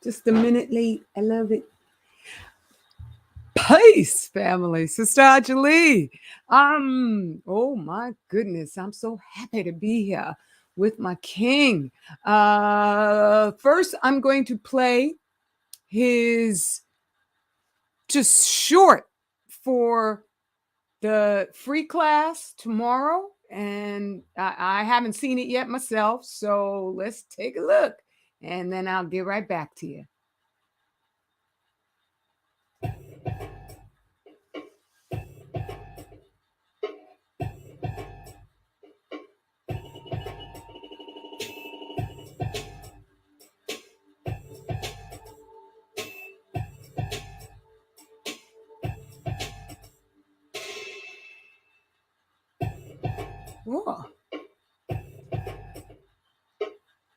Just a minute late. I love it. Peace, family. Sister Ajali. Oh my goodness. I'm so happy to be here with my king. First, I'm going to play his just short for the free class tomorrow. And I haven't seen it yet myself. So let's take a look. And then I'll get right back to you. Whoa.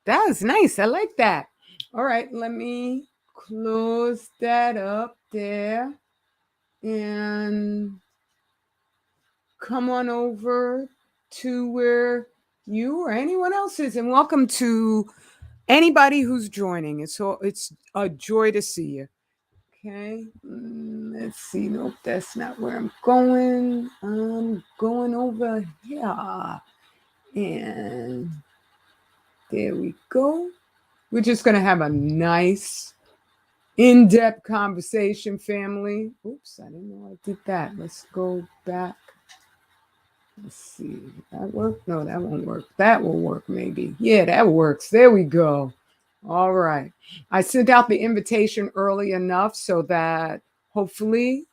That was nice. I like that. All right, let me close that up there and come on over to where you or anyone else is. And welcome to anybody who's joining. It's a joy to see you. Okay, let's see. Nope, that's not where I'm going. I'm going over here. And there we go. We're just going to have a nice, in-depth conversation, family. Oops, I didn't know I did that. Let's go back. Let's see. That work? No, that won't work. That will work, maybe. Yeah, that works. There we go. All right. I sent out the invitation early enough so that hopefully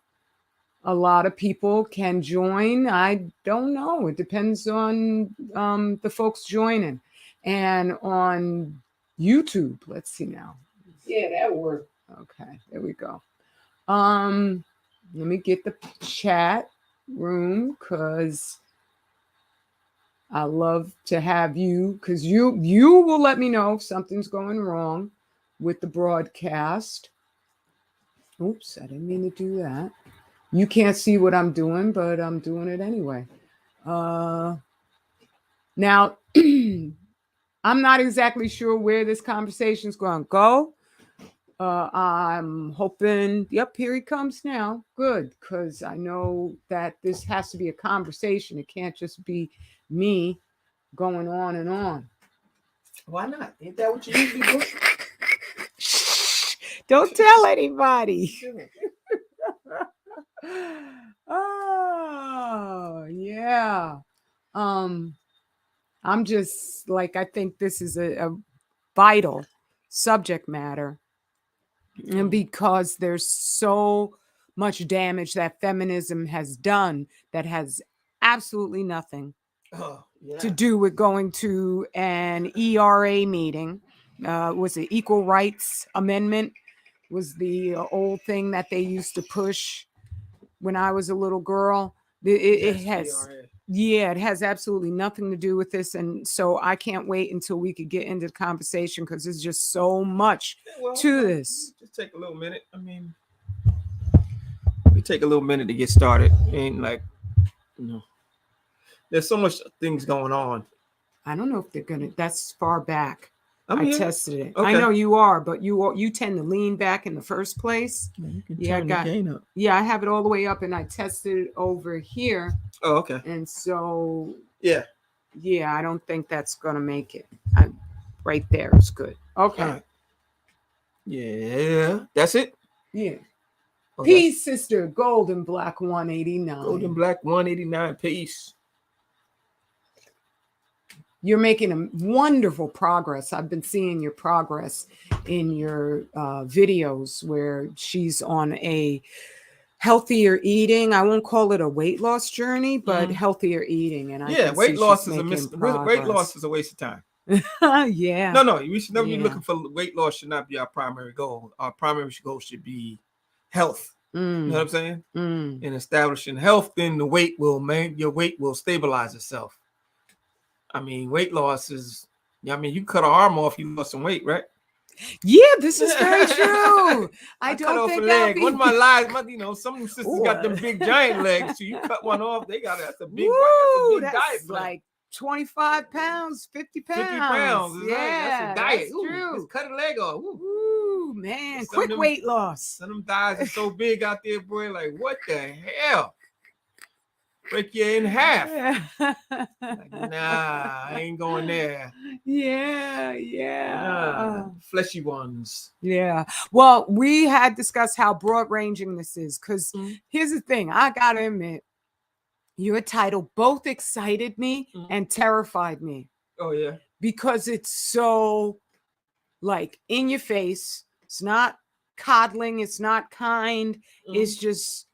a lot of people can join. I don't know. It depends on the folks joining. And on YouTube, let's see now. Yeah, that worked. Okay, there we go. Let me get the chat room because I love to have you, because you will let me know if something's going wrong with the broadcast. Oops, I didn't mean to do that. You can't see what I'm doing, but I'm doing it anyway. Now, I'm not exactly sure where this conversation is going to go. I'm hoping, yep, here he comes now. Good, because I know that this has to be a conversation. It can't just be me going on and on. Why not? Ain't that what you usually do? Shh, don't tell anybody. Oh, yeah. I'm just like, I think this is a vital subject matter. And because there's so much damage that feminism has done that has absolutely nothing to do with going to an ERA meeting. Was it Equal Rights Amendment? Was the old thing that they used to push when I was a little girl. It has, yeah, it has absolutely nothing to do with this. And so I can't wait until we could get into the conversation because there's just so much to this. Just take a little minute. I mean, we take a little minute to get started. Ain't like, there's so much things going on. I don't know if they're gonna. That's far back. I tested it. Okay. I know you are, but you tend to lean back in the first place. Yeah, I got. Up. Yeah, I have it all the way up, and I tested it over here. Oh, okay. And so yeah, I don't think that's gonna make it. Right there is good. Okay. Right. Yeah, that's it. Yeah. Okay. Peace, sister. Golden Black 189. Golden Black 189. Peace. You're making a wonderful progress. I've been seeing your progress in your videos where she's on a healthier eating. I won't call it a weight loss journey, but healthier eating. And weight loss is weight loss is a waste of time. Yeah. No, we should never be looking for weight loss. Should not be our primary goal. Our primary goal should be health. You know what I'm saying? And establishing health, then your weight will stabilize itself. I mean, weight loss is, you cut an arm off, you lost some weight, right? Yeah, this is very true. I don't cut off think a leg. One of my lives, some sisters got them big giant legs. So you cut one off, that's a big diet. Like 25 pounds, 50 pounds. 50 pounds. Yeah, that's a diet. That's true. Just cut a leg off. Ooh, Ooh, man, Some of quick them- weight loss. Some of them thighs are so big out there, boy. Like, what the hell? Break you in half. Like, nah, I ain't going there. Yeah. Fleshy ones. Yeah. Well, we had discussed how broad ranging this is, because here's the thing. I gotta admit, your title both excited me and terrified me. Oh, yeah. Because it's so like in your face. It's not coddling. It's not kind. It's just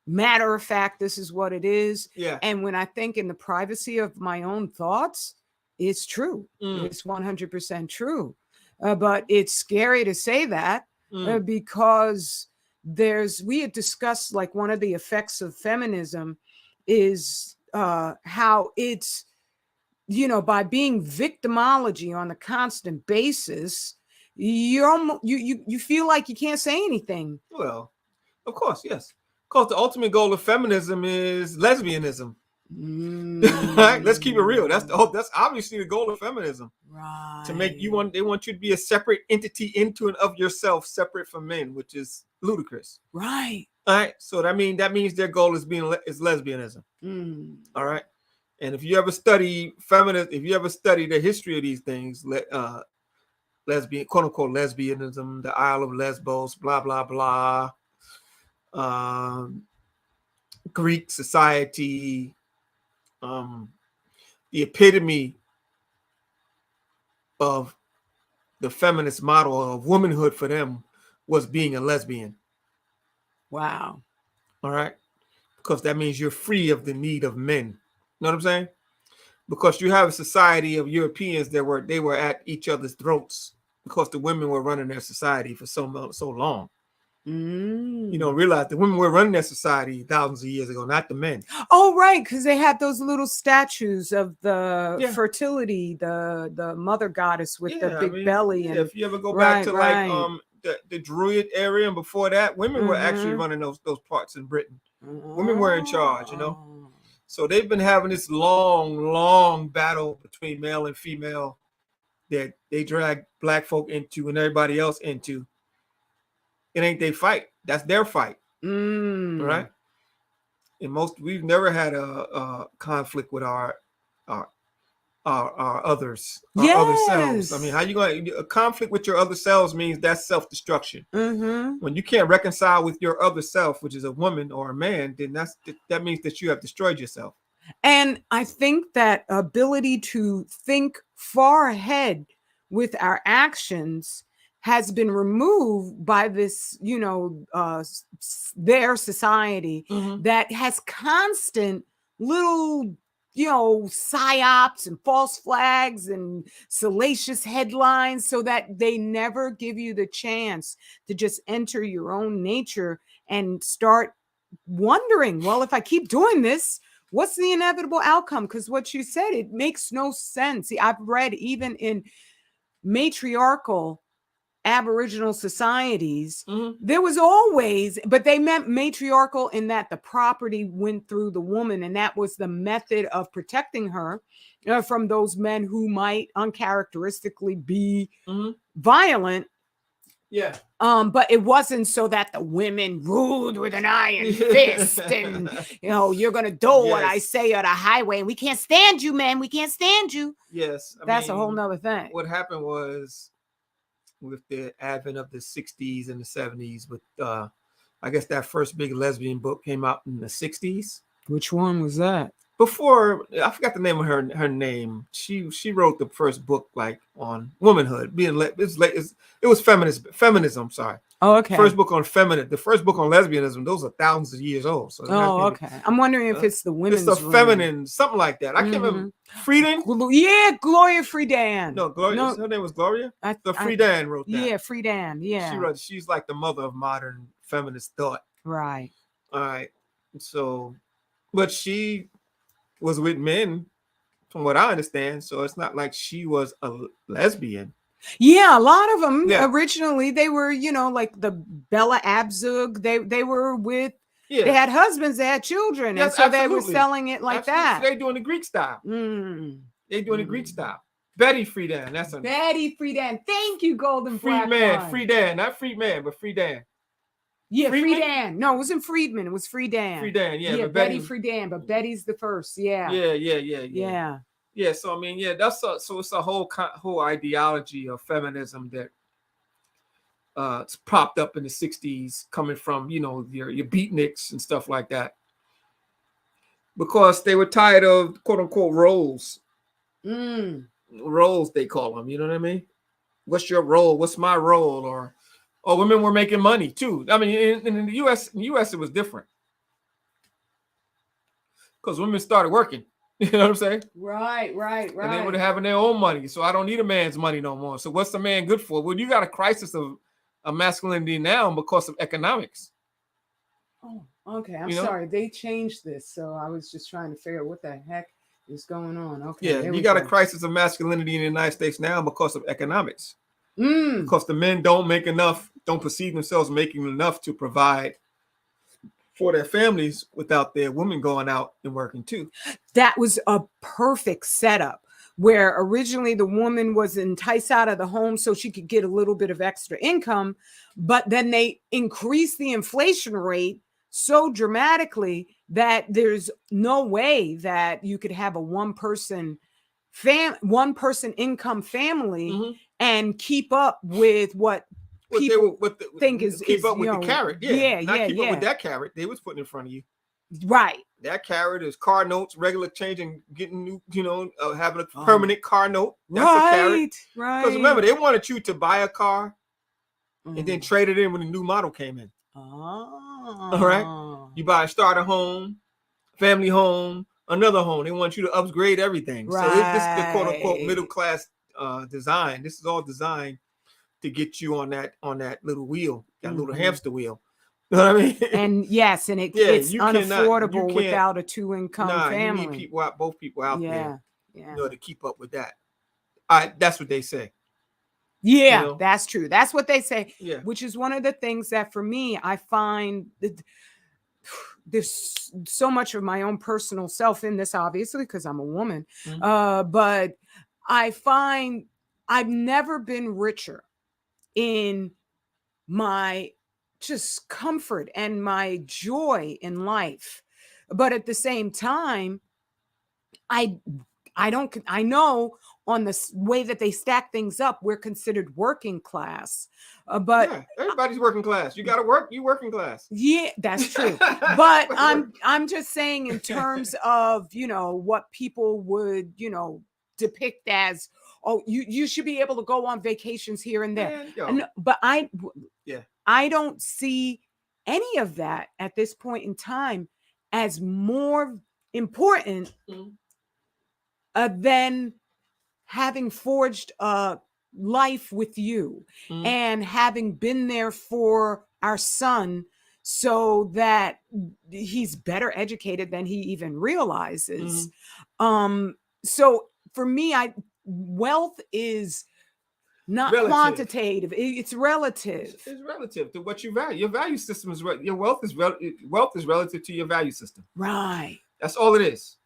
matter of fact. This is what it is. Yeah. And when I think in the privacy of my own thoughts, it's true. It's 100% true. But it's scary to say that because we had discussed like one of the effects of feminism is how it's, by being victimology on a constant basis, you feel like you can't say anything. Well, of course, yes. Because the ultimate goal of feminism is lesbianism. Right? Let's keep it real. That's obviously the goal of feminism. Right. To make they want you to be a separate entity into and of yourself, separate from men, which is ludicrous. Right. All right. So that means their goal is lesbianism. All right. And if you ever study the history of these things, lesbian, quote unquote, lesbianism, the Isle of Lesbos, blah blah blah, Greek society, the epitome of the feminist model of womanhood for them was being a lesbian. Wow. All right. Because that means you're free of the need of men. You know what I'm saying? Because you have a society of Europeans that were at each other's throats because the women were running their society for so long. You don't realize the women were running their society thousands of years ago, not the men. Oh, right, because they had those little statues of the fertility, the mother goddess with the big belly. And if you ever go back to like the Druid area and before that, women were actually running those parts in Britain. Women were in charge, So they've been having this long battle between male and female that they drag black folk into and everybody else into. It ain't their fight. That's their fight. Right? And we've never had a conflict with our others, other selves. I mean, how you going to a conflict with your other selves means that's self-destruction. When you can't reconcile with your other self, which is a woman or a man, then that means that you have destroyed yourself. And I think that ability to think far ahead with our actions has been removed by this, their society that has constant little, psyops and false flags and salacious headlines, so that they never give you the chance to just enter your own nature and start wondering, well, if I keep doing this, what's the inevitable outcome? Because what you said, it makes no sense. See, I've read even in matriarchal Aboriginal societies, there was always, but they meant matriarchal in that the property went through the woman, and that was the method of protecting her from those men who might uncharacteristically be violent. Yeah. But it wasn't so that the women ruled with an iron fist and, you're going to do what I say on a highway and we can't stand you, man. We can't stand you. Yes. That's a whole nother thing. What happened was with the advent of the 60s and the 70s with, I guess that first big lesbian book came out in the 60s. Which one was that? Before, I forgot the name of her name. She wrote the first book like on womanhood. It was feminism. Sorry. Oh, okay. First book on the first book on lesbianism. Those are thousands of years old. So okay. I'm wondering if it's the women's. It's the feminine, something like that. I can't remember. Friedan. Gloria Friedan. No, Gloria. No, her name was Gloria. Friedan wrote that. Yeah, Friedan. Yeah. She's like the mother of modern feminist thought. Right. All right. So, but she was with men, from what I understand. So it's not like she was a lesbian. Yeah, a lot of them originally they were, like the Bella Abzug. They were with. Yeah. They had husbands. They had children, and so they were selling it like that. So they're doing the Greek style. They're doing the Greek style. Betty Friedan. That's a Betty Friedan. Thank you, Golden Black Freeman. Line. Friedan, not Freeman, but Friedan. Yeah, Friedman? Friedan. No, it wasn't Friedman. It was Friedan. Friedan, yeah. Yeah, but Betty Friedan, but Betty's the first. Yeah. Yeah. Yeah, so I mean, yeah, so it's a whole ideology of feminism that it's propped up in the 60s, coming from, you know, your beatniks and stuff like that, because they were tired of quote unquote roles. Roles, they call them, you know what I mean? What's your role? What's my role? Or women were making money too. I mean, in the US it was different, because women started working. You know what I'm saying? Right. And they were having their own money. So I don't need a man's money no more. So what's the man good for? Well, you got a crisis of masculinity now because of economics. Oh, okay. I'm sorry. They changed this. So I was just trying to figure out what the heck is going on. Okay. Yeah, you got a crisis of masculinity in the United States now because of economics. Because the men don't perceive themselves making enough to provide for their families without their women going out and working too. That was a perfect setup, where originally the woman was enticed out of the home so she could get a little bit of extra income, but then they increased the inflation rate so dramatically that there's no way that you could have a one person income family and keep up with what people think is keep up with the carrot. Keep up with that carrot they was putting in front of you. Right. That carrot is car notes, regular change, and getting new, having a permanent car note. That's a carrot. Right. Because remember, they wanted you to buy a car and then trade it in when the new model came in. All right. You buy a starter home, family home, another home. They want you to upgrade everything. Right. So this is the quote unquote middle class design. This is all designed to get you on that little wheel, that little hamster wheel. You know what I mean? And yes, and it's unaffordable without a 2-income family. You need both people out there, yeah, to keep up with that. That's what they say. Yeah, that's true. That's what they say. Yeah. Which is one of the things that for me, I find there's so much of my own personal self in this, obviously, because I'm a woman. But I find I've never been richer in my just comfort and my joy in life. But at the same time, I know on the way that they stack things up, we're considered working class. But everybody's working class. You got to work. You working class. Yeah, that's true. But I'm just saying in terms of, what people would, depict as, you should be able to go on vacations here and there. But I don't see any of that at this point in time as more important than having forged a life with you and having been there for our son so that he's better educated than he even realizes. So for me, wealth is not quantitative. It's relative. It's relative to what you value. Your value system is your wealth is relative to your value system. Right. That's all it is.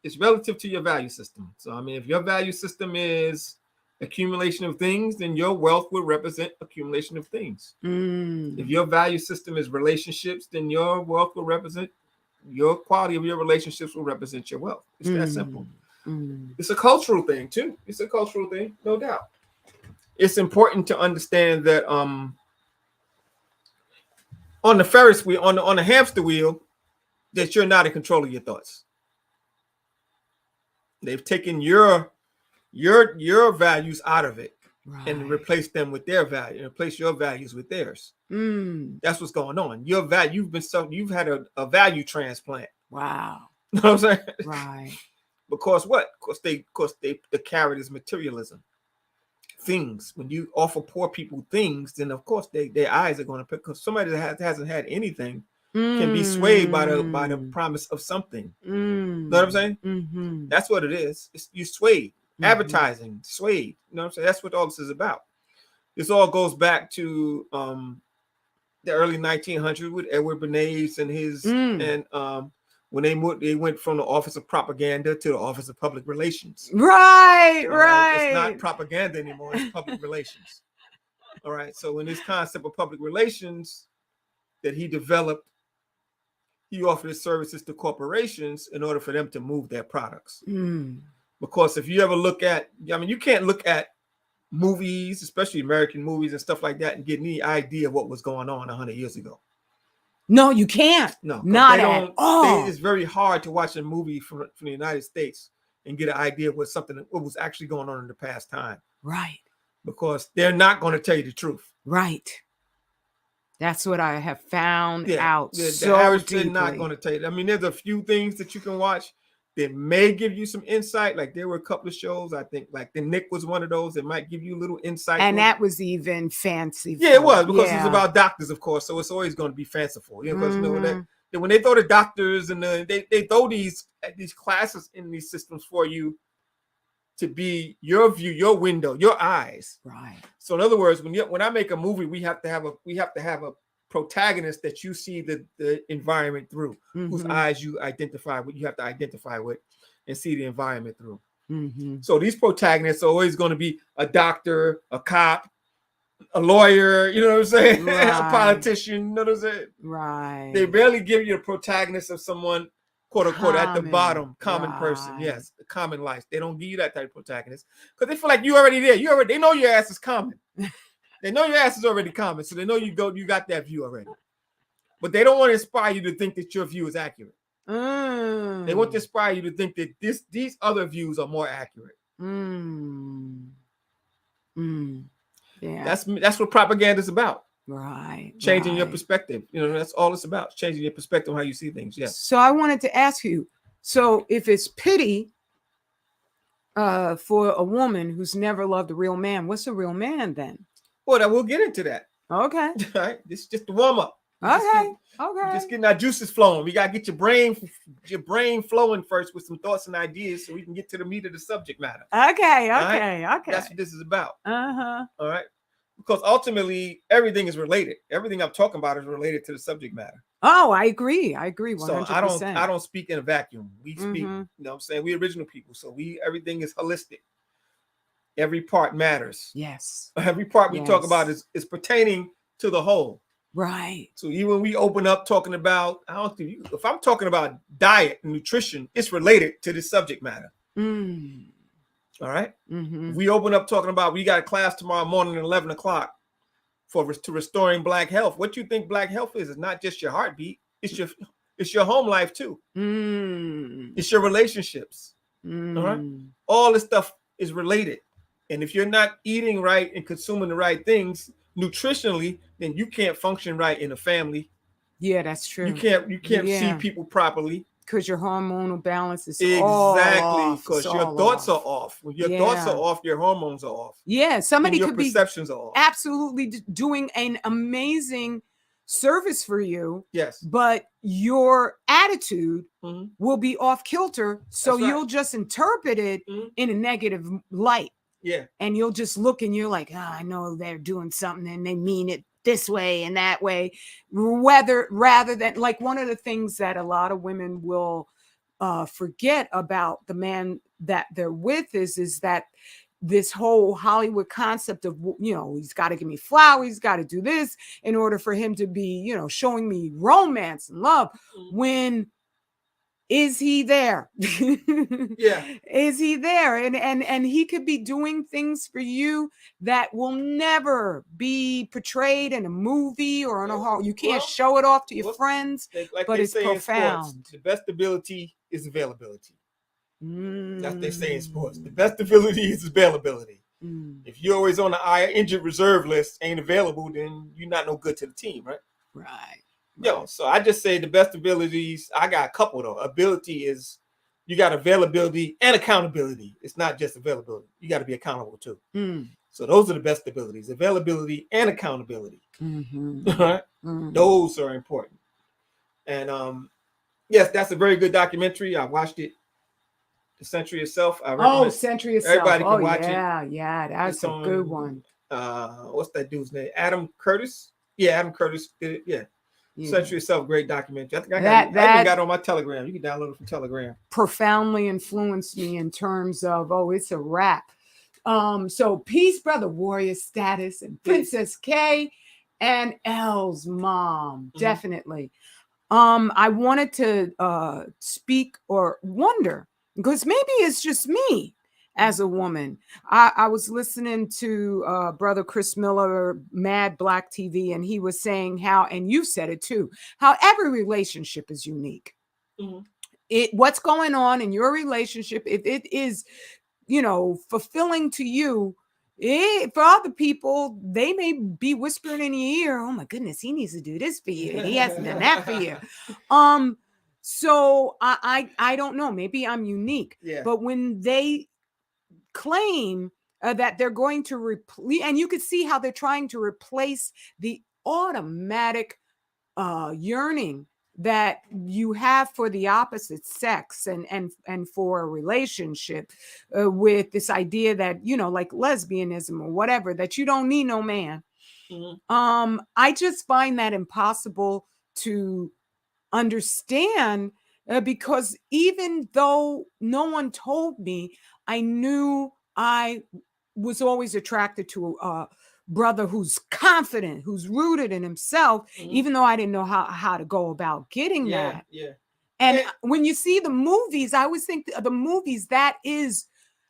It's relative to your value system. So I mean, if your value system is accumulation of things, then your wealth will represent accumulation of things. If your value system is relationships, then your wealth will represent your quality of your relationships will represent your wealth. It's that simple. It's a cultural thing too. It's a cultural thing, no doubt. It's important to understand that on the Ferris wheel, on the hamster wheel, that you're not in control of your thoughts. They've taken your values out of it and replaced them with their value, and replace your values with theirs. That's what's going on. Your value, you've had a value transplant. Wow. You know what I'm saying? Right. Because what? Because the carrot is materialism. Things. When you offer poor people things, then of course their eyes are going to pick. Because somebody that hasn't had anything can be swayed by the promise of something. You know what I'm saying? That's what it is. You swayed. Advertising, swayed. You know what I'm saying? That's what all this is about. This all goes back to the early 1900s with Edward Bernays and his and when they went from the Office of Propaganda to the Office of Public Relations. Right. It's not propaganda anymore. It's public relations. All right. So in this concept of public relations that he developed, he offered his services to corporations in order for them to move their products. Because if you ever look at, you can't look at movies, especially American movies and stuff like that, and get any idea of what was going on 100 years ago. No, you can't. No, not at all. It's very hard to watch a movie from the United States and get an idea of what was actually going on in the past time. Right. Because they're not going to tell you the truth. Right. That's what I have found out. The average they're not going to tell you. I mean, there's a few things that you can watch that may give you some insight. Like there were a couple of shows, I think, like The Nick was one of those that might give you a little insight. And that was even fanciful. Yeah, it was, because it's about doctors, of course. So it's always going to be fanciful. Because that when they throw the doctors and they throw these classes in these systems for you to be your view, your window, your eyes. Right. So in other words, when I make a movie, we have to have a protagonist that you see the environment through, whose eyes you identify with. You have to identify with and see the environment through. So these protagonists are always going to be a doctor, a cop, a lawyer, you know what I'm saying? Right. A politician, you know what I'm saying? Right. They barely give you a protagonist of someone, quote unquote, at the bottom, common person. Yes, common life. They don't give you that type of protagonist because they feel like you're already there. They know your ass is common. They know your ass is already common, so they know you got that view already. But they don't want to inspire you to think that your view is accurate. They want to inspire you to think that these other views are more accurate. Yeah. That's what propaganda is about. Right. Changing your perspective. That's all it's about. Changing your perspective on how you see things. Yeah. So I wanted to ask you, so if it's pity for a woman who's never loved a real man, what's a real man then? Well, we'll get into that. Okay. All right. This is just the warm up. Okay. Just getting our juices flowing. We gotta get your brain flowing first with some thoughts and ideas so we can get to the meat of the subject matter. Okay. That's what this is about. All right. Because ultimately everything is related. Everything I'm talking about is related to the subject matter. Oh, I agree 100%. So I don't speak in a vacuum. We speak, you know what I'm saying? We original people. So everything is holistic. Every part matters. Yes. Every part we talk about is pertaining to the whole. Right. So even when we open up talking about, if I'm talking about diet and nutrition, it's related to this subject matter. All right. If we open up talking about, we got a class tomorrow morning at 11 o'clock to restoring Black health. What you think Black health is not just your heartbeat. It's your home life too. It's your relationships. All right. All this stuff is related. And if you're not eating right and consuming the right things nutritionally, then you can't function right in a family. Yeah, that's true. You can't see people properly. Because your hormonal balance is because your thoughts are off. When your thoughts are off, your hormones are off. Yeah, somebody your could perceptions are off. Absolutely doing an amazing service for you. Yes. But your attitude will be off kilter. So you'll just interpret it in a negative light. Yeah. And you'll just look and you're like, I know they're doing something and they mean it this way and that way. Rather than, like, one of the things that a lot of women will forget about the man that they're with is that this whole Hollywood concept of, he's got to give me flowers, he's got to do this in order for him to be, showing me romance and love. When is he there? Yeah. Is he there? And he could be doing things for you that will never be portrayed in a movie or in a hall. You can't show it off to your friends, but it's profound. Sports, the best ability is availability. That's what they say in sports. The best ability is availability. If you're always on the injured reserve list, ain't available, then you're not no good to the team, right? Right. So I just say the best abilities, I got a couple though. Ability is, you got availability and accountability. It's not just availability. You got to be accountable too. So those are the best abilities, availability and accountability. Right? Those are important. And yes, that's a very good documentary. I watched it. The Century Itself. Century Itself. Everybody can watch it. Yeah, that's a good one. What's that dude's name? Adam Curtis. Yeah, Adam Curtis did it. Yeah. Century Itself, great documentary. I think I even got it on my Telegram. You can download it from Telegram. Profoundly influenced me in terms of, it's a wrap. So Peace, Brother Warrior Status, and Princess K and L's mom. Definitely. I wanted to speak or wonder, because maybe it's just me as a woman. I was listening to Brother Chris Miller, Mad Black TV, and he was saying how, and you said it too, how every relationship is unique. What's going on in your relationship, if it is, fulfilling to you, for other people, they may be whispering in your ear, oh my goodness, he needs to do this for you. He hasn't done that for you. So I don't know. Maybe I'm unique. Yeah. But when they claim that they're going to replace, and you could see how they're trying to replace the automatic yearning that you have for the opposite sex and for a relationship with this idea that, like lesbianism or whatever, that you don't need no man. I just find that impossible to understand because even though no one told me, I knew I was always attracted to a brother who's confident, who's rooted in himself, even though I didn't know how to go about getting that. And when you see the movies, I always think the movies, that is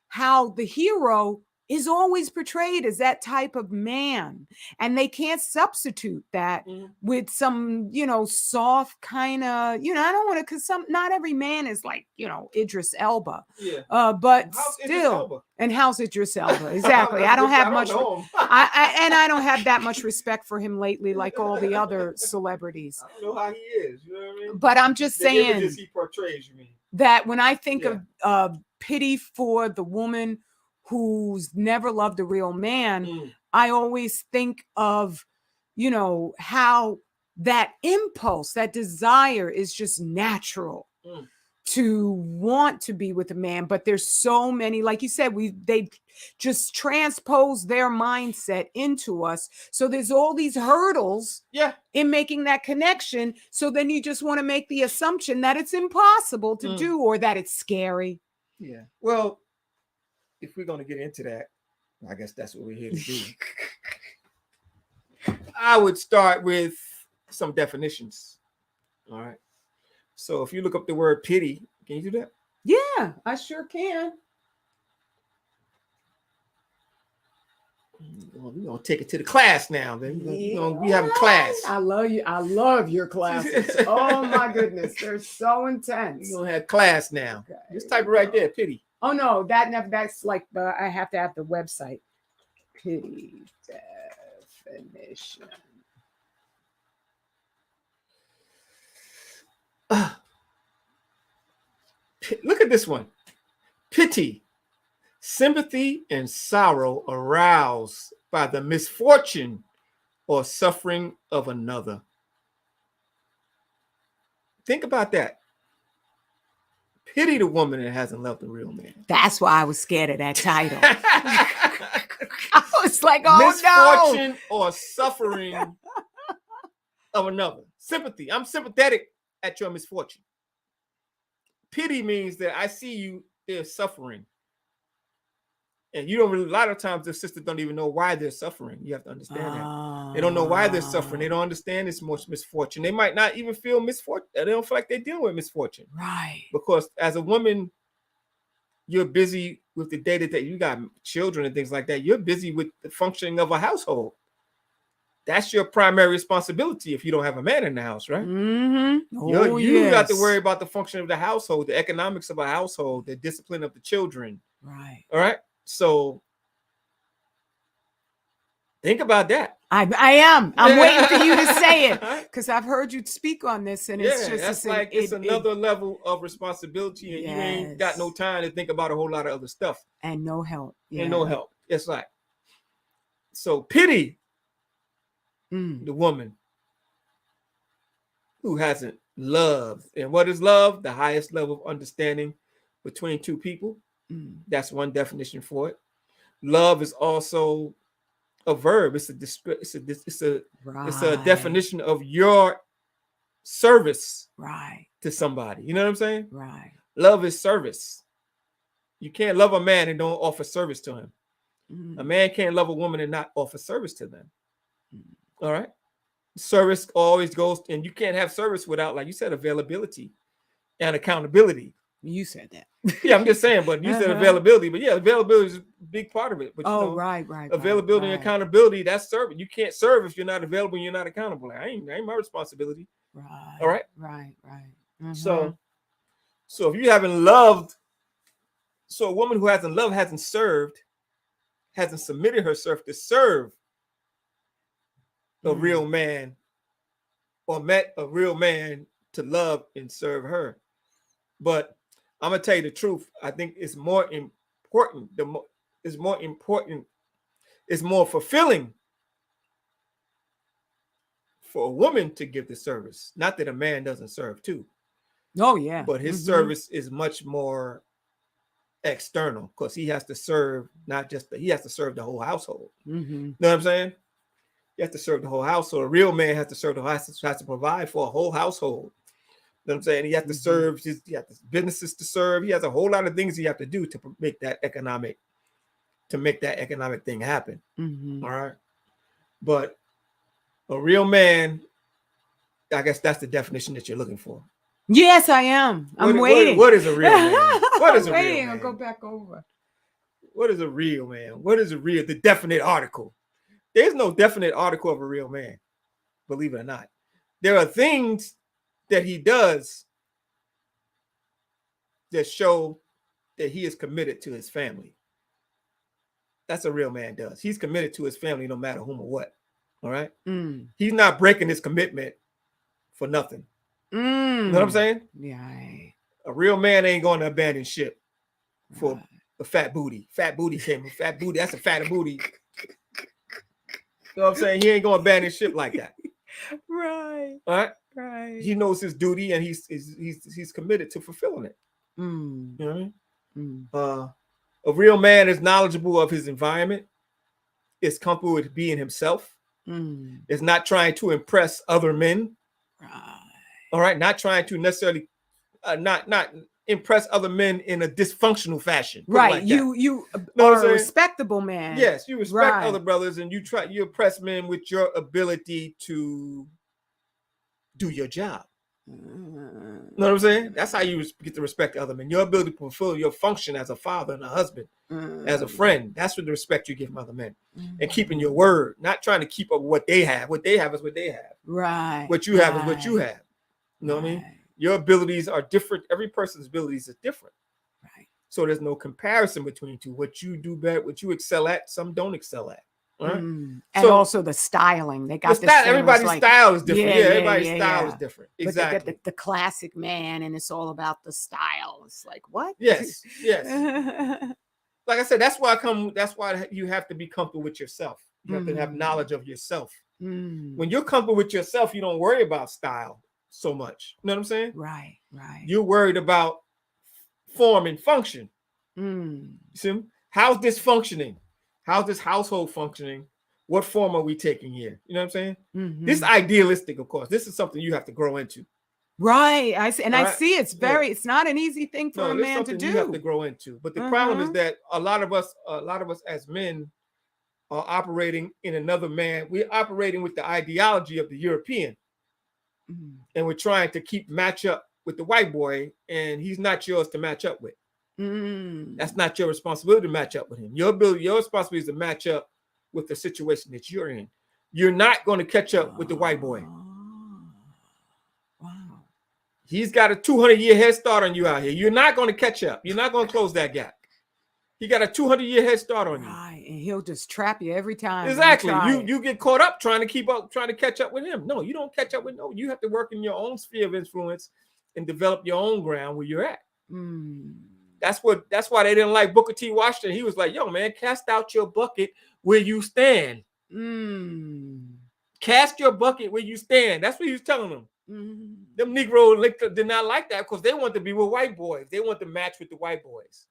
how the hero is always portrayed as that type of man. And they can't substitute that with some, soft kind of, I don't want to, because not every man is like, Idris Elba. But still, and how's Idris Elba? Exactly. I don't have much. I don't have that much respect for him lately, like all the other celebrities. I don't know how he is. You know what I mean? But I'm just saying images he portrays, you mean? That when I think of pity for the woman who's never loved a real man, I always think of, how that impulse, that desire is just natural to want to be with a man. But there's so many, like you said, they just transpose their mindset into us. So there's all these hurdles in making that connection. So then you just want to make the assumption that it's impossible to do, or that it's scary. Yeah. Well, if we're going to get into that, I guess that's what we're here to do. I would start with some definitions. All right. So if you look up the word pity, can you do that? Yeah, I sure can. We're going to take it to the class now. Then we have a class. I love you. I love your classes. Oh my goodness. They're so intense. We're going to have class now. Okay. Just type it right there, pity. Oh no, that's like I have to have the website. Pity definition. Look at this one. Pity, sympathy and sorrow aroused by the misfortune or suffering of another. Think about that. Pity the woman that hasn't loved a real man. That's why I was scared of that title. I was like, oh misfortune or suffering of another. Sympathy. I'm sympathetic at your misfortune. Pity means that I see you, they're suffering. And you don't really, a lot of times the sisters don't even know why they're suffering. You have to understand that. They don't know why they're suffering. They don't understand this much misfortune. They might not even feel misfortune. They don't feel like they're dealing with misfortune. Right. Because as a woman, you're busy with the day-to-day. You got children and things like that. You're busy with the functioning of a household. That's your primary responsibility if you don't have a man in the house, right? You got to worry about the function of the household, the economics of a household, the discipline of the children. Right. All right. So think about that. I am. I'm waiting for you to say it because I've heard you speak on this, and it's just it's another level of responsibility, and you ain't got no time to think about a whole lot of other stuff. And no help. Yeah. And no help. It's like, so pity the woman who hasn't loved. And what is love? The highest level of understanding between two people. That's one definition for it. Love is also a verb. It's a definition of your service Right. to somebody. You know what I'm saying? Right. Love is service. You can't love a man and don't offer service to him. A man can't love a woman and not offer service to them. All right. Service always goes, and you can't have service without, like you said, availability and accountability. You said that. Yeah, I'm just saying, but you said availability. But yeah, availability is a big part of it. But right. Availability and accountability, that's service. You can't serve if you're not available and you're not accountable. I ain't my responsibility. Right. All right. Right. So if you haven't loved, so a woman who hasn't loved, hasn't served, hasn't submitted herself to serve a real man, or met a real man to love and serve her. But I'm gonna tell you the truth. I think it's more important. It's more fulfilling for a woman to give the service. Not that a man doesn't serve too. Oh yeah. But his service is much more external, because he has to serve he has to serve the whole household. You know what I'm saying? He has to serve the whole household. A real man has to serve the whole house, has to provide for a whole household. You know what I'm saying? He has to serve he has businesses to serve. He has a whole lot of things he have to do to make that economic thing happen. All right. But a real man, I guess that's the definition that you're looking for. Yes, I am. I'm waiting. What is a real man? What is a real man? I'll go back over. What is a real man? What is the definite article? There's no definite article of a real man, believe it or not. There are things that he does that show that he is committed to his family. That's a real man does. He's committed to his family no matter whom or what. All right. He's not breaking his commitment for nothing. You know what I'm saying? Yeah. A real man ain't going to abandon ship for a fat booty. Fat booty came. Fat booty. That's a fatter booty. You know what I'm saying? He ain't going to abandon ship like that. Right. All right. Right. He knows his duty and he's committed to fulfilling it. You know what I mean? A real man is knowledgeable of his environment. Is comfortable with being himself. Is not trying to impress other men. Right. All right. Not trying to necessarily not impress other men in a dysfunctional fashion. Right. Like you are a respectable man. Yes, you respect other brothers and you impress men with your ability to do your job. You know what I'm saying? That's how you get to respect other men. Your ability to fulfill your function as a father and a husband, as a friend. That's what the respect you give from other men. And keeping your word, not trying to keep up with what they have. What they have is what they have. Right. What you have is what you have. You know what I mean? Your abilities are different. Every person's abilities is different. Right. So there's no comparison between two. What you do better, what you excel at, some don't excel at. Right? And also the styling. They got this everybody's style is different. Everybody's style is different. Exactly. But they get the classic man, and it's all about the style. It's like, what? Yes. Like I said, that's why you have to be comfortable with yourself. You have to have knowledge of yourself. When you're comfortable with yourself, you don't worry about style so much. You know what I'm saying? Right. You're worried about form and function. See, how's this functioning? How's this household functioning? What form are we taking here? You know what I'm saying? This is idealistic, of course. This is something you have to grow into. Right. I see. And I see it's not an easy thing for a man to do. You have to grow into. But the problem is that a lot of us as men are operating in another man. We're operating with the ideology of the European. And we're trying to match up with the white boy, and he's not yours to match up with. That's not your responsibility to match up with him. Your responsibility is to match up with the situation that you're in. You're not going to catch up with the white boy. Wow. He's got a 200-year head start on you out here. You're not going to catch up. You're not going to close that gap. He got a 200-year head start on you. Right, and he'll just trap you every time. Exactly. You get caught up trying to catch up with him. No, you don't catch up with you have to work in your own sphere of influence and develop your own ground where you're at. That's why they didn't like Booker T. Washington. He was like, yo, man, cast out your bucket where you stand. Cast your bucket where you stand. That's what he was telling them. Them Negro did not like that because they want to be with white boys. They want to match with the white boys.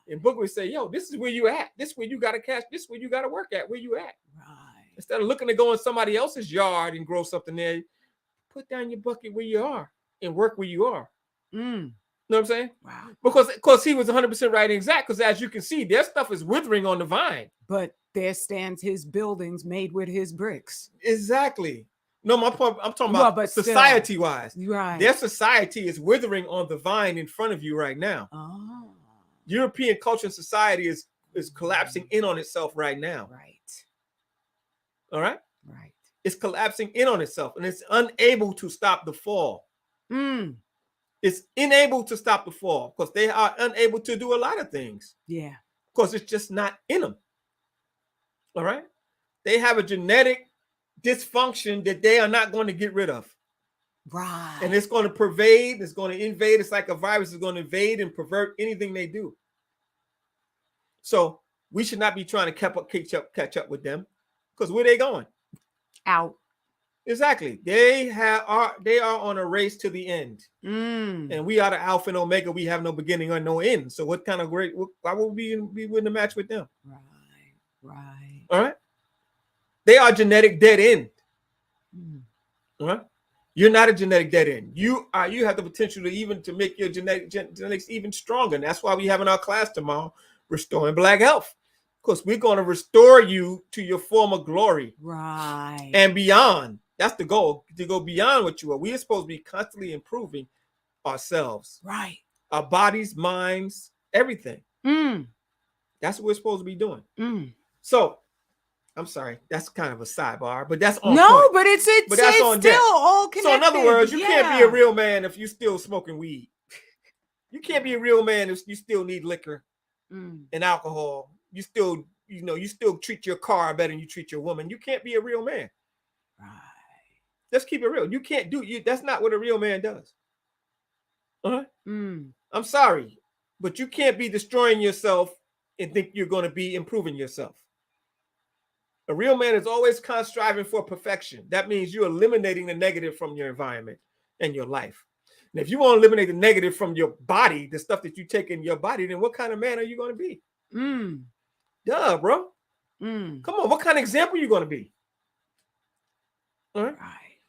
And Booker would say, yo, this is where you at. This is where you got to catch. This is where you got to work at. Where you at. Right. Instead of looking to go in somebody else's yard and grow something there, put down your bucket where you are and work where you are. Mm. You know what I'm saying? Wow. Because he was 100% right and exact. Because as you can see, their stuff is withering on the vine. But there stands his buildings made with his bricks. Exactly. No, my point, I'm talking about society-wise. Right. Their society is withering on the vine in front of you right now. Oh. European culture and society is collapsing in on itself right now. Right. All right? Right. It's collapsing in on itself, and it's unable to stop the fall. Mm. It's unable to stop the fall because they are unable to do a lot of things. Yeah. Because it's just not in them. All right? They have a genetic dysfunction that they are not going to get rid of. Right. And it's going to pervade, it's going to invade. It's like a virus is going to invade and pervert anything they do. So we should not be trying to catch up with them, because where they going? Out. Exactly. They are on a race to the end. And we are the alpha and omega. We have no beginning or no end. So what kind of why would we be in a match with them? Right. All right. They are genetic dead end. All right. You're not a genetic dead end. You have the potential to make your genetics even stronger. And that's why we have in our class tomorrow, Restoring Black Health. Because we're going to restore you to your former glory. Right. And beyond. That's the goal, to go beyond what you are. We are supposed to be constantly improving ourselves. Right. Our bodies, minds, everything. That's what we're supposed to be doing. So, I'm sorry, that's kind of a sidebar, but that's on point. But it's on still deck. all connected. So in other words, you can't be a real man if you still smoking weed. You can't be a real man if you still need liquor and alcohol. You still treat your car better than you treat your woman. You can't be a real man. Right. Let's keep it real. You can't that's not what a real man does. I'm sorry, but you can't be destroying yourself and think you're going to be improving yourself. A real man is always striving for perfection. That means you're eliminating the negative from your environment and your life. And if you want to eliminate the negative from your body, the stuff that you take in your body, then what kind of man are you going to be? Duh, bro. Come on, what kind of example are you going to be? All right.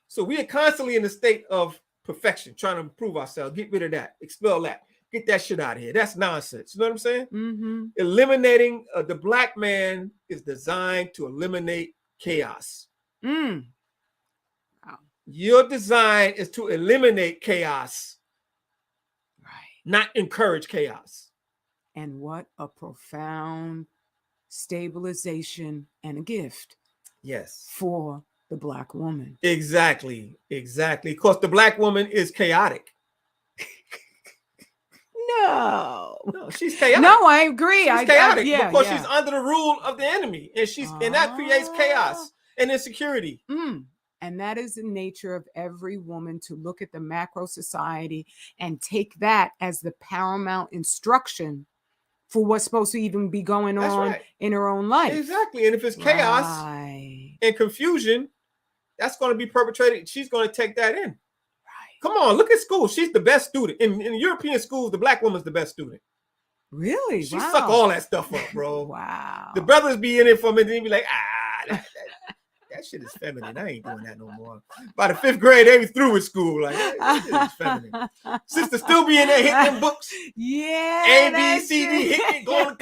So we are constantly in the state of perfection, trying to improve ourselves, get rid of that, expel that, get that shit out of here. That's nonsense. You know what I'm saying? Eliminating the black man is designed to eliminate chaos. Wow. Your design is to eliminate chaos, not encourage chaos. And what a profound stabilization and a gift. Yes. For the black woman. Exactly. Because the black woman is chaotic. No, she's chaotic. No, I agree. She's chaotic because she's under the rule of the enemy, and that creates chaos and insecurity. And that is the nature of every woman, to look at the macro society and take that as the paramount instruction for what's supposed to even be going on in her own life. Exactly. And if it's chaos and confusion, that's going to be perpetrated. She's going to take that in. Come on, look at school. She's the best student. In European schools, the black woman's the best student. Really? She suck all that stuff up, bro. Wow. The brothers be in it for a minute and be like, that shit is feminine. I ain't doing that no more. By the 5th grade, they was through with school. Like, that shit is feminine. Sister still be in there hitting them books. Yeah. A, B, C, D, hitting it, going,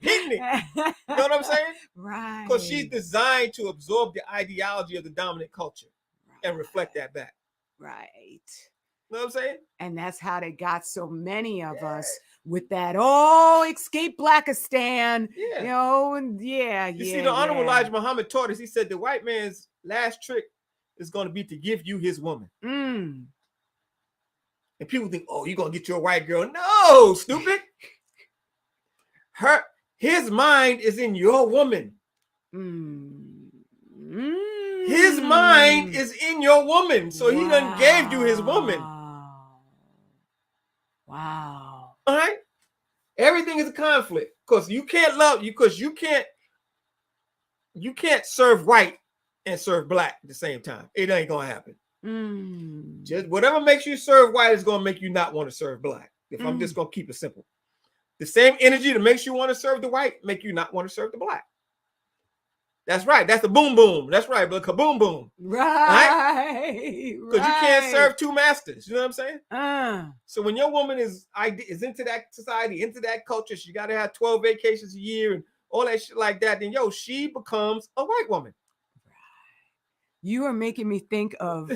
hitting it. You know what I'm saying? Right. Because she's designed to absorb the ideology of the dominant culture and reflect that back. Right. You know what I'm saying? And that's how they got so many of us with that, escape Blackistan. Yeah. You see, the Honorable Elijah Muhammad taught us, he said the white man's last trick is going to be to give you his woman. And people think, you're going to get your white girl. No, stupid. His mind is in your woman. His mind is in your woman. So he done gave you his woman. Wow. All right? Everything is a conflict. Because you can't love you, because you can't serve white and serve black at the same time. It ain't gonna happen. Just whatever makes you serve white is gonna make you not want to serve black. If I'm just gonna keep it simple. The same energy that makes you want to serve the white make you not want to serve the black. That's right. That's the boom boom. That's right, but kaboom boom. Right. Because you can't serve two masters. You know what I'm saying? So when your woman is into that society, into that culture, she got to have 12 vacations a year and all that shit like that. Then she becomes a white woman. You are making me think of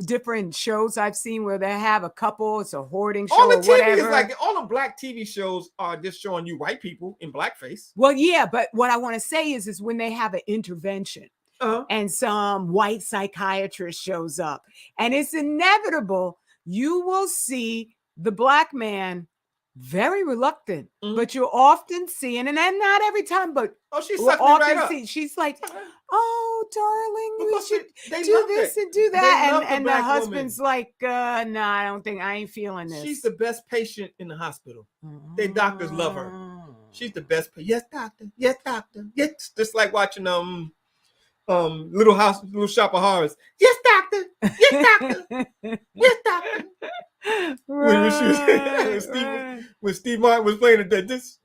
different shows I've seen where they have a couple, it's a hoarding show. All the or TV whatever. is like all the black TV shows are just showing you white people in blackface. Well, yeah, but what I want to say is when they have an intervention and some white psychiatrist shows up, and it's inevitable you will see the black man very reluctant, but you're often seeing, and then not every time, but she's sucking it right up. She's like, oh, darling, we should do this and do that. And the husband's like, nah, I ain't feeling this. She's the best patient in the hospital. They doctors love her. She's the best. Yes, doctor. Yes, doctor. Yes, just like watching Little Shop of Horrors. Yes, doctor. Yes, doctor. Yes, doctor. When Steve Martin was playing a dentist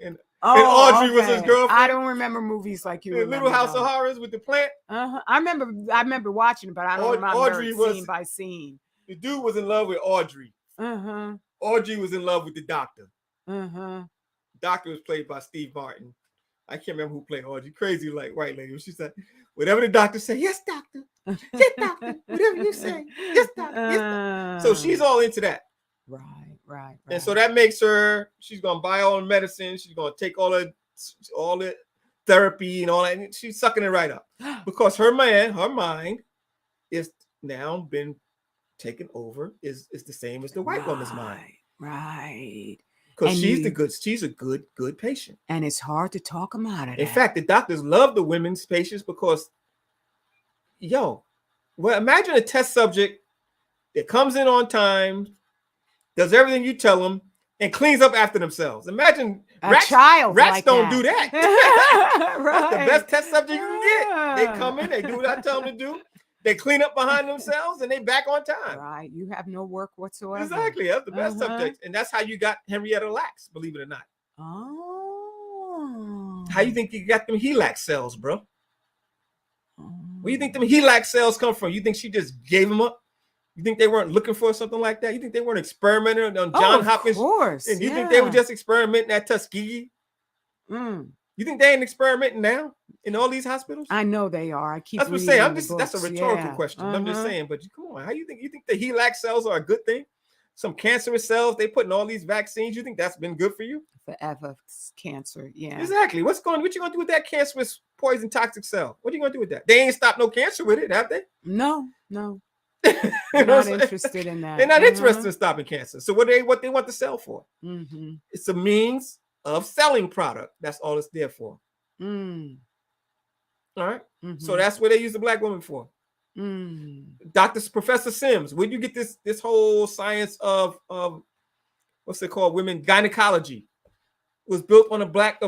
and Audrey was his girlfriend. I don't remember movies like you. Little House of Horrors with the plant. I remember watching it, but I don't remember Audrey scene by scene. The dude was in love with Audrey. Audrey was in love with the doctor. Doctor was played by Steve Martin. I can't remember who played Audrey. Crazy like white lady. She said, whatever the doctor said, yes, doctor. Yes, doctor. Whatever you say. Yes, doctor. Yes, doctor. So she's all into that. Right. And so that makes her, she's gonna buy all the medicine, she's gonna take all the therapy and all that, and she's sucking it right up. Because her mind is now been taken over, is the same as the white woman's mind. Right. Because she's a good patient. And it's hard to talk them out of that. In fact, the doctors love the women's patients because, imagine a test subject that comes in on time, does everything you tell them, and cleans up after themselves. Imagine rats don't do that. Right. That's the best test subject you can get. They come in, they do what I tell them to do. They clean up behind themselves and they back on time. Right. You have no work whatsoever. Exactly. That's the best subject. And that's how you got Henrietta Lacks, believe it or not. Oh. How you think you got them HeLac cells, bro? Where do you think them HeLac cells come from? You think she just gave them up? You think they weren't looking for something like that? You think they weren't experimenting on John Hopkins? Of course. And you think they were just experimenting at Tuskegee? You think they ain't experimenting now in all these hospitals? I know they are. I keep. That's what I'm saying. That's a rhetorical question. I'm just saying. But come on, how you think the HeLac cells are a good thing? Some cancerous cells they put in all these vaccines. You think that's been good for you? Forever cancer. Yeah. Exactly. What you gonna do with that cancerous poison toxic cell? What are you gonna do with that? They ain't stopped no cancer with it, have they? No. They're not interested in that. They're not interested in stopping cancer. So what they want the cell for? It's a means of selling product. That's all it's there for. All right. So that's what they use the black woman for. Professor Sims, where'd you get this whole science of what's it called? Women gynecology. Was built on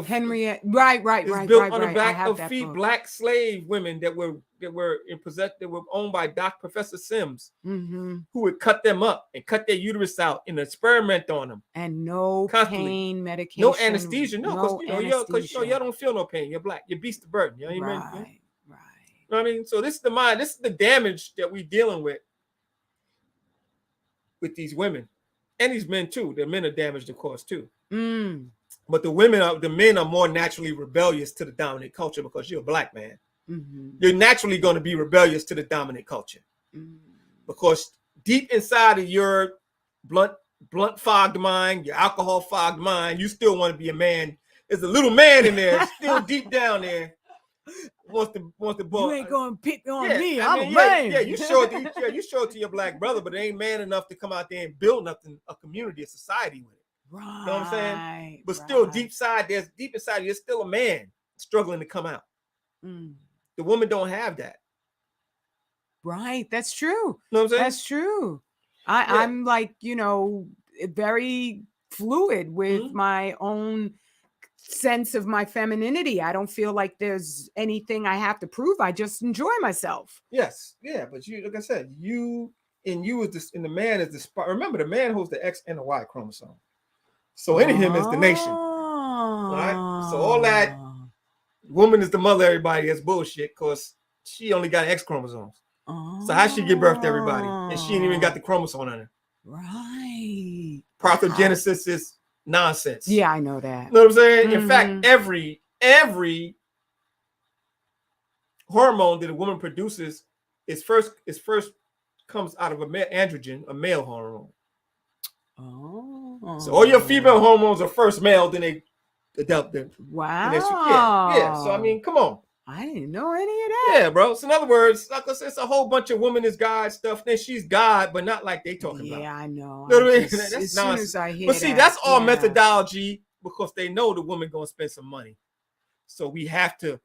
Henriette. Right. Built on the back of black slave women that were in possession, that were owned by Professor Sims, who would cut them up and cut their uterus out and experiment on them. And no pain medication, no anesthesia, because y'all don't feel no pain. You're black. You're beast of burden. You know what I mean? Right. You know what I mean? So this is the mind. This is the damage that we're dealing with these women and these men too. The men are damaged, of course, too. But the men are more naturally rebellious to the dominant culture because you're a black man. You're naturally going to be rebellious to the dominant culture because deep inside of your blunt fogged mind, your alcohol fogged mind, you still want to be a man. There's a little man in there, still deep down there. Wants to you ain't gonna pick on me. I'm a man. Yeah, you show it to your black brother, but it ain't man enough to come out there and build nothing, a community, a society with it. Right. You know what I'm saying? But still deep inside, there's still a man struggling to come out. The woman don't have that. Right. That's true. You know what I'm saying? That's true. I'm like, very fluid with my own sense of my femininity. I don't feel like there's anything I have to prove. I just enjoy myself. Yes. Yeah. But you, like I said, you is this, and the man is the spot. Remember, the man holds the X and the Y chromosome. So in him is the nation. Right? So all that woman is the mother of everybody. That's bullshit because she only got X chromosomes. Oh. So how she give birth to everybody? And she ain't even got the chromosome on her. Right. Parthenogenesis is nonsense. Yeah, I know that. You know what I'm saying? In fact, every hormone that a woman produces is first comes out of a male androgen, a male hormone. Oh. So all your female hormones are first male, then they develop them. Wow. Yeah. So I mean, come on. I didn't know any of that. Yeah, bro. So in other words, like I said, it's a whole bunch of woman is God stuff. Then she's God, but not like they talking about. Yeah, I know. You know what I mean? That's as soon as I hear but see, that's all methodology because they know the woman gonna spend some money. So we have to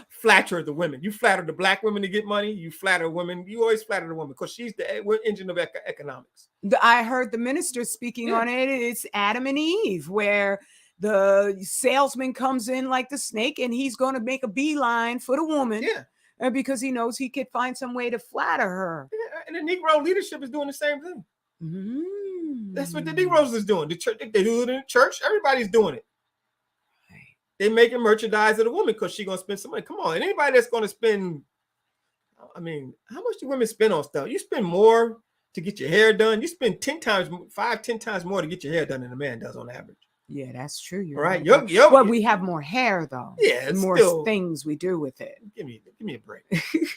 flatter the women. You flatter the black women to get money. You flatter women. You always flatter the woman because she's the engine of economics. I heard the minister speaking on it. It's Adam and Eve, where the salesman comes in like the snake and he's going to make a beeline for the woman. Yeah. Because he knows he could find some way to flatter her. Yeah, and the Negro leadership is doing the same thing. That's what the Negroes is doing. The church, they do it in the church. Everybody's doing it. They making merchandise of the woman because she's gonna spend some money. Come on, and anybody that's gonna spend, I mean, how much do women spend on stuff? You spend more to get your hair done. You spend 10 times more to get your hair done than a man does on average. Yeah, that's true. You're right. Well, we have more hair though. Yeah, it's more things we do with it. Give me a break.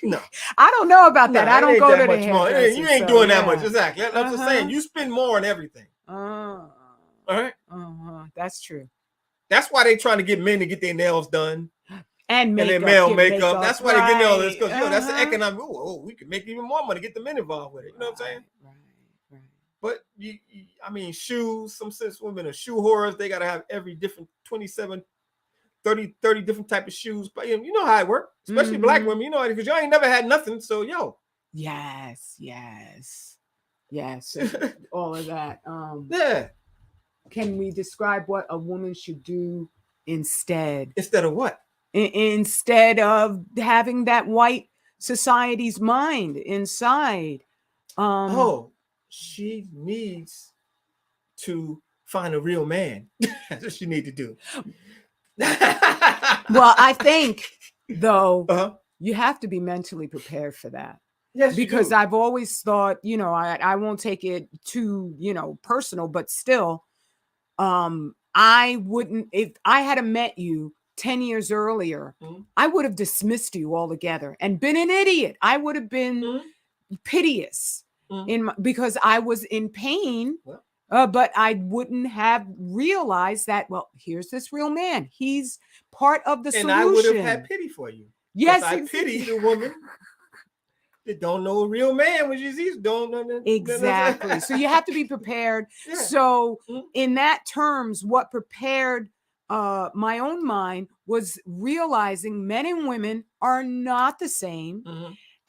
No, I don't know about that. I don't go to the hair. You ain't doing that much. Exactly. That's what I'm saying. You spend more on everything. All right. That's true. That's why they trying to get men to get their nails done and their male makeup. That's why they're getting all this because that's the economic. Oh, we can make even more money, get the men involved with it. You know what I'm saying? Right. But I mean, shoes. Some cis women are shoe whores. They gotta have every different 27, 30 different type of shoes. But you know how it works, especially black women. You know, because y'all ain't never had nothing. So Yes. All of that. Yeah. Can we describe what a woman should do instead? Instead of what? Instead of having that white society's mind inside. She needs to find a real man. That's what she need to do. Well, I think, though, you have to be mentally prepared for that. Yes, because I've always thought, I won't take it too, personal, but still, I wouldn't, if I had met you 10 years earlier, I would have dismissed you altogether and been an idiot. I would have been piteous because I was in pain, but I wouldn't have realized that, well, here's this real man. He's part of the solution. And I would have had pity for you. Yes, I pity the woman that don't know a real man when she's don't know. Exactly. So you have to be prepared. Yeah. So in that terms, what prepared my own mind was realizing men and women are not the same.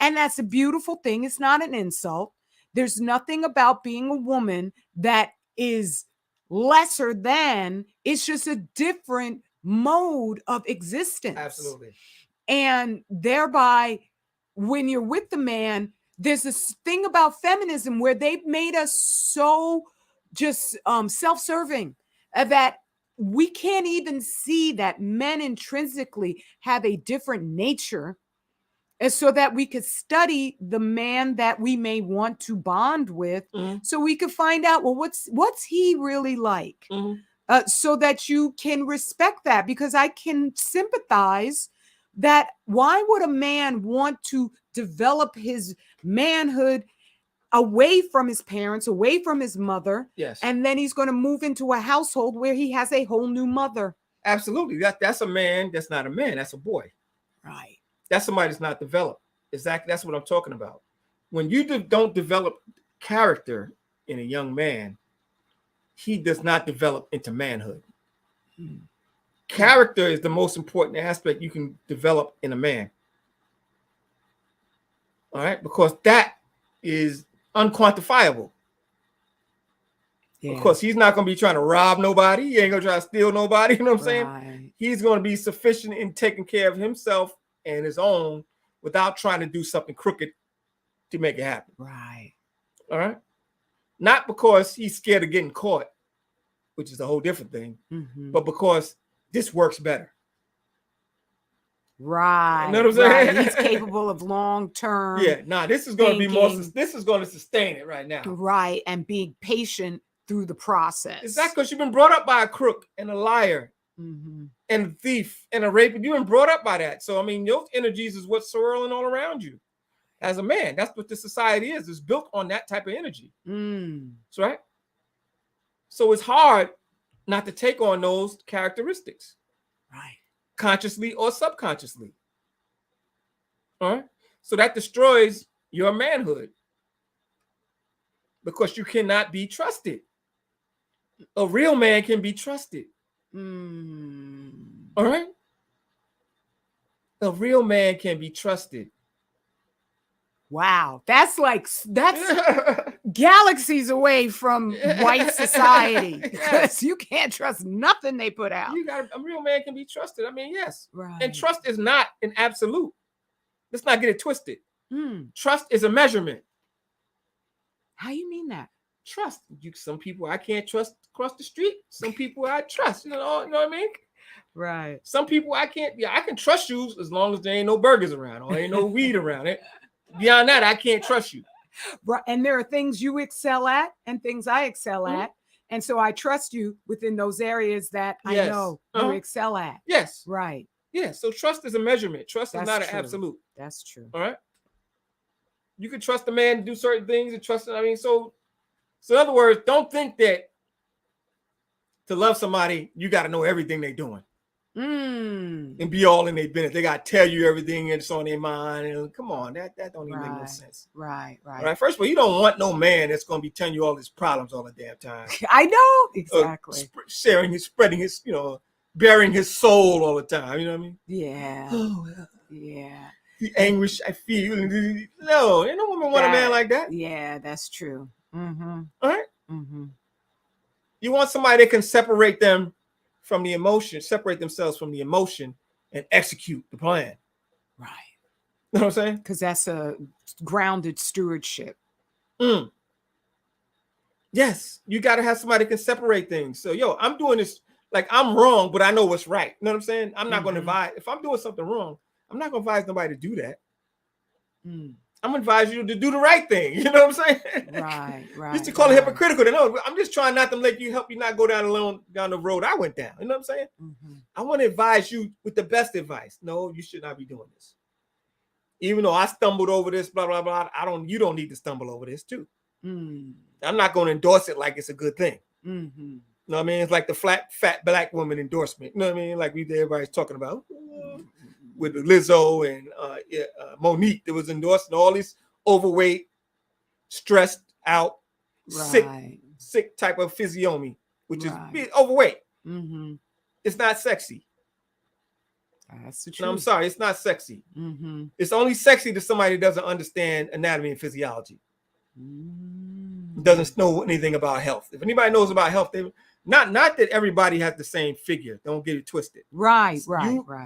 And that's a beautiful thing. It's not an insult. There's nothing about being a woman that is lesser than. It's just a different mode of existence. Absolutely. And thereby, when you're with the man, there's this thing about feminism where they've made us so just self-serving that we can't even see that men intrinsically have a different nature, and so that we could study the man that we may want to bond with, so we could find out, well, what's he really like, so that you can respect that, because I can sympathize that why would a man want to develop his manhood away from his parents, away from his mother? Yes. And then he's going to move into a household where he has a whole new mother. Absolutely. That's a man. That's not a man. That's a boy. Right. That's somebody that's not developed. Exactly. That's what I'm talking about. When you don't develop character in a young man, he does not develop into manhood. Character is the most important aspect you can develop in a man. All right, because that is unquantifiable. Yeah. Because he's not going to be trying to rob nobody. He ain't going to try to steal nobody. You know what I'm saying? He's going to be sufficient in taking care of himself and his own without trying to do something crooked to make it happen. Right. All right. Not because he's scared of getting caught, which is a whole different thing, but because this works better. Right. You know what I'm saying? Right. He's capable of long-term. Yeah. Nah, this is going to be more. This is going to sustain it right now. Right. And being patient through the process. Exactly. Because you've been brought up by a crook and a liar and a thief and a rapist. You've been brought up by that. So, I mean, those energies is what's swirling all around you. As a man, that's what the society is. It's built on that type of energy. That's right. So it's hard not to take on those characteristics. Right. Consciously or subconsciously. All right. So that destroys your manhood. Because you cannot be trusted. A real man can be trusted. All right. A real man can be trusted. Wow. That's galaxies away from white society. Because you can't trust nothing they put out. A real man can be trusted. I mean, yes. Right. And trust is not an absolute. Let's not get it twisted. Trust is a measurement. How you mean that? Trust. Some people I can't trust across the street. Some people I trust. You know what I mean? Right. Some people I can't. Yeah, I can trust you as long as there ain't no burgers around or ain't no weed around it. Beyond that, I can't trust you. Right. And there are things you excel at and things I excel at. And so I trust you within those areas that I know you excel at. Yes. Right. Yeah. So trust is a measurement. Trust is not an absolute. That's true. All right. You can trust a man to do certain things and trust. I mean, so in other words, don't think that to love somebody, you got to know everything they're doing. And be all in their business. They got to tell you everything that's on their mind. And come on, that don't even make no sense. Right. All right. First of all, you don't want no man that's going to be telling you all his problems all the damn time. I know. Exactly. Spreading his, bearing his soul all the time. You know what I mean? Yeah. Oh, yeah. The anguish I feel. No, ain't no woman want a man like that. Yeah, that's true. All right. You want somebody that can separate them from the emotion, separate themselves from the emotion and execute the plan. Right. You know what I'm saying? Because that's a grounded stewardship. Yes. You got to have somebody that can separate things. So, I'm doing this, like I'm wrong, but I know what's right. You know what I'm saying? I'm not going to advise. If I'm doing something wrong, I'm not going to advise nobody to do that. I'm going to advise you to do the right thing. You know what I'm saying? Right. Used to call it hypocritical. No, I'm just trying not to help you not go down the road I went down. You know what I'm saying? I want to advise you with the best advice. No, you should not be doing this. Even though I stumbled over this, blah, blah, blah. You don't need to stumble over this too. I'm not going to endorse it like it's a good thing. You know what I mean? It's like the fat black woman endorsement. You know what I mean? Like everybody's talking about. With Lizzo and Monique that was endorsing all these overweight, stressed out, sick type of physiognomy, which is overweight. It's not sexy. That's the truth. No, I'm sorry, it's not sexy. It's only sexy to somebody that doesn't understand anatomy and physiology. Doesn't know anything about health. If anybody knows about health, they not that everybody has the same figure. Don't get it twisted. Right.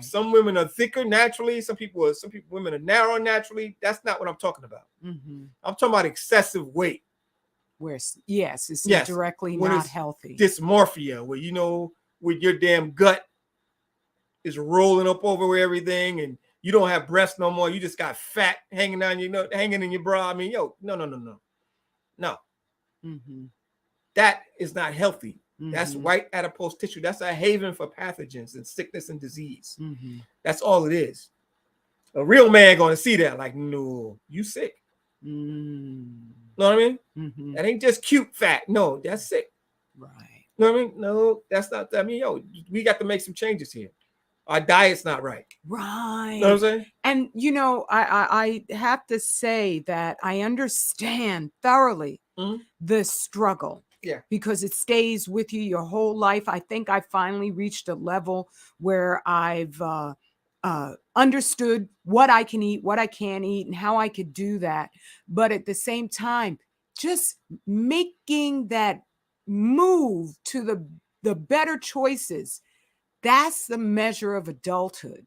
Some women are thicker naturally. Some women are narrow naturally. That's not what I'm talking about. I'm talking about excessive weight. It's directly not healthy. Dysmorphia, where where your damn gut is rolling up over everything, and you don't have breasts no more. You just got fat hanging down hanging in your bra. I mean, no. That is not healthy. That's white adipose tissue. That's a haven for pathogens and sickness and disease. That's all it is. A real man going to see that like, no, you sick. Know what I mean? That ain't just cute fat. No, that's sick. Right. Know what I mean? No, that's not. I mean, we got to make some changes here. Our diet's not right. Right. Know what I'm saying? And, I have to say that I understand thoroughly the struggle. Yeah. Because it stays with you your whole life. I think I finally reached a level where I've understood what I can eat, what I can't eat, and how I could do that. But at the same time, just making that move to the better choices, that's the measure of adulthood.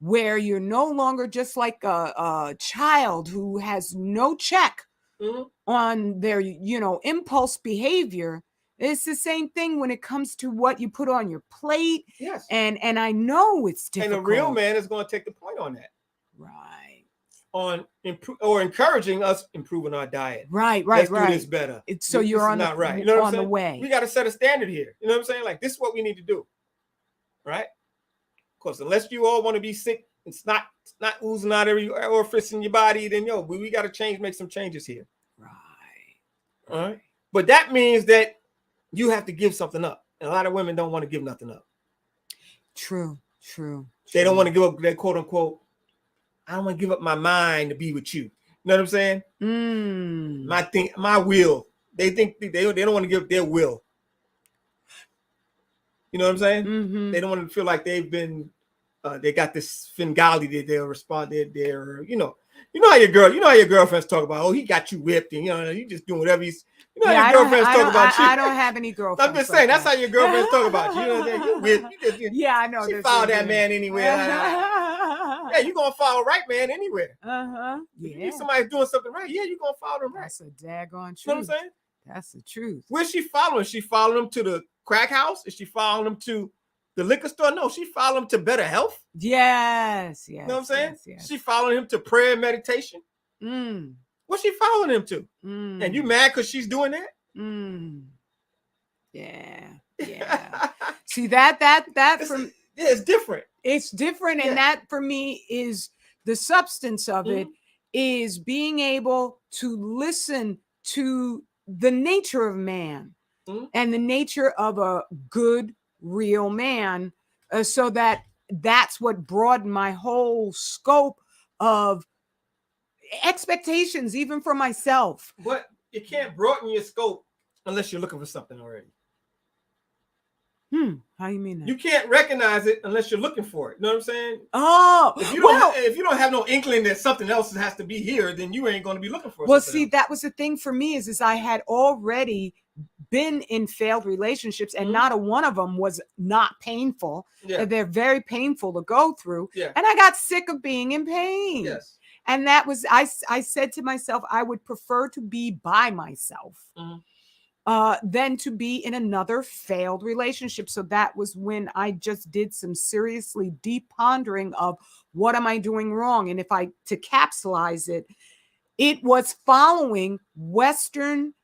Where you're no longer just like a child who has no check on their, impulse behavior. It's the same thing when it comes to what you put on your plate. Yes. And I know it's difficult. And a real man is going to take the point on that. Right. On encouraging us improving our diet. Right. Let's do this better. So you're on not right. You know what I'm saying? The way. We got to set a standard here. You know what I'm saying? Like, this is what we need to do. Right? Of course, unless you all want to be sick, it's not oozing out every orifice in your body, then we got to make some changes here. Right. All right. But that means that you have to give something up. And a lot of women don't want to give nothing up. True. They don't want to give up their quote unquote, I don't want to give up my mind to be with you. You know what I'm saying? My will. They think they don't want to give up their will. You know what I'm saying? Mm-hmm. They don't want to feel like they've been they got this fingality that they'll respond. They're how your girlfriends talk about, oh, he got you whipped, and you just doing whatever he's. How your girlfriends talk about you. I don't have any girlfriends. I'm just saying that's how your girlfriends talk about you. You know what I'm saying? You whipped. Yeah, I know. She follow that man anywhere. Yeah, you gonna follow right man anywhere. Yeah. If somebody's doing something right, yeah, you gonna follow them right. That's a daggone truth. You know what I'm saying? That's the truth. Where's she following? She following them to the crack house? Is she following them to the liquor store? No, she following them to better health. Yes. You know what I'm saying? Yes. She following him to prayer and meditation. What's she following him to? And you mad because she's doing that? Yeah. See that from it's different. It's different, and that for me is the substance of it is being able to listen to the nature of man and the nature of a good, real man, so that's what broadened my whole scope of expectations, even for myself. But you can't broaden your scope unless you're looking for something already. How you mean that? You can't recognize it unless you're looking for it. You know what I'm saying? Oh, if you don't have no inkling that something else has to be here, then you ain't going to be looking for it. Well, see, that was the thing for me is I had already been in failed relationships, and not a one of them was not painful. Yeah. They're very painful to go through. Yeah. And I got sick of being in pain. Yes. And that was, I said to myself, I would prefer to be by myself than to be in another failed relationship. So that was when I just did some seriously deep pondering of what am I doing wrong? And to capsulize it, it was following Western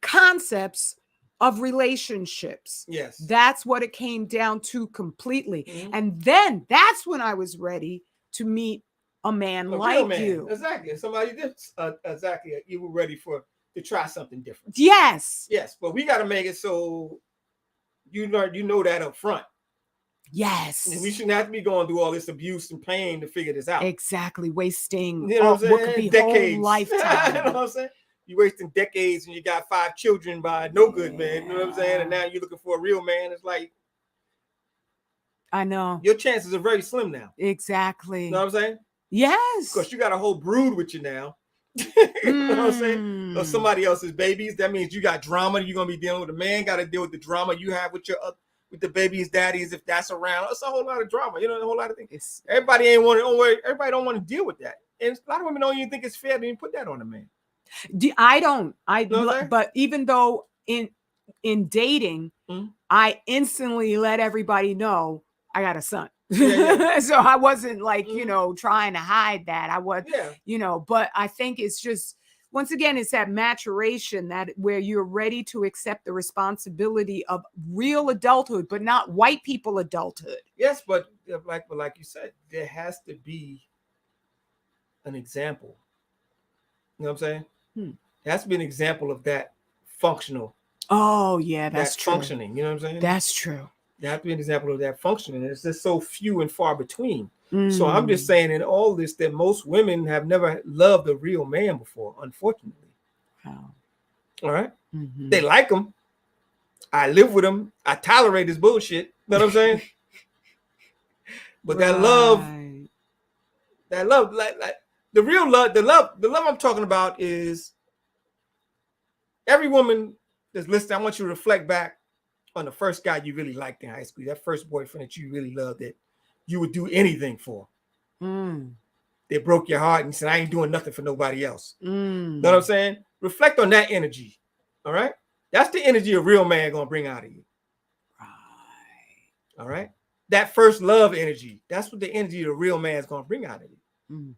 concepts of relationships. Yes. That's what it came down to completely. And then that's when I was ready to meet a man like you. Exactly. Somebody exactly. You were ready to try something different. Yes. But we got to make it so you know that up front. Yes. And we shouldn't have to be going through all this abuse and pain to figure this out. Exactly. Wasting what could be decades. Whole lifetime. You know what I'm saying? You're wasting decades and you got 5 children by no good man. You know what I'm saying? And now you're looking for a real man. It's like, I know. Your chances are very slim now. Exactly. You know what I'm saying? Yes. Because you got a whole brood with you now. You know what I'm saying? Or somebody else's babies. That means you got drama you're going to be dealing with. A man got to deal with the drama you have with the baby's daddies if that's around. It's a whole lot of drama. You know, a whole lot of things. Everybody don't want to deal with that. And a lot of women don't even think it's fair to even put that on a man. I don't. But even though in dating, I instantly let everybody know I got a son. So I wasn't like, trying to hide that. I was, but I think it's just, once again, it's that maturation where you're ready to accept the responsibility of real adulthood, but not white people adulthood. Yes, but like you said, there has to be an example. You know what I'm saying? There has to be an example of that functional. Oh, yeah, that's true. Functioning, you know what I'm saying? That's true. There has to be an example of that functioning. It's just so few and far between. So I'm just saying in all this that most women have never loved a real man before, unfortunately. Wow. All right? They like him. I live with him. I tolerate his bullshit. You know what I'm saying? But that love, like the real love, the love I'm talking about is every woman that's listening. I want you to reflect back on the first guy you really liked in high school, that first boyfriend that you really loved, that you would do anything for. They broke your heart and said, I ain't doing nothing for nobody else. Know what I'm saying? Reflect on that energy. All right? That's the energy a real man gonna bring out of you. Right. All right. That first love energy. That's what the energy the real man is gonna bring out of you. Mm.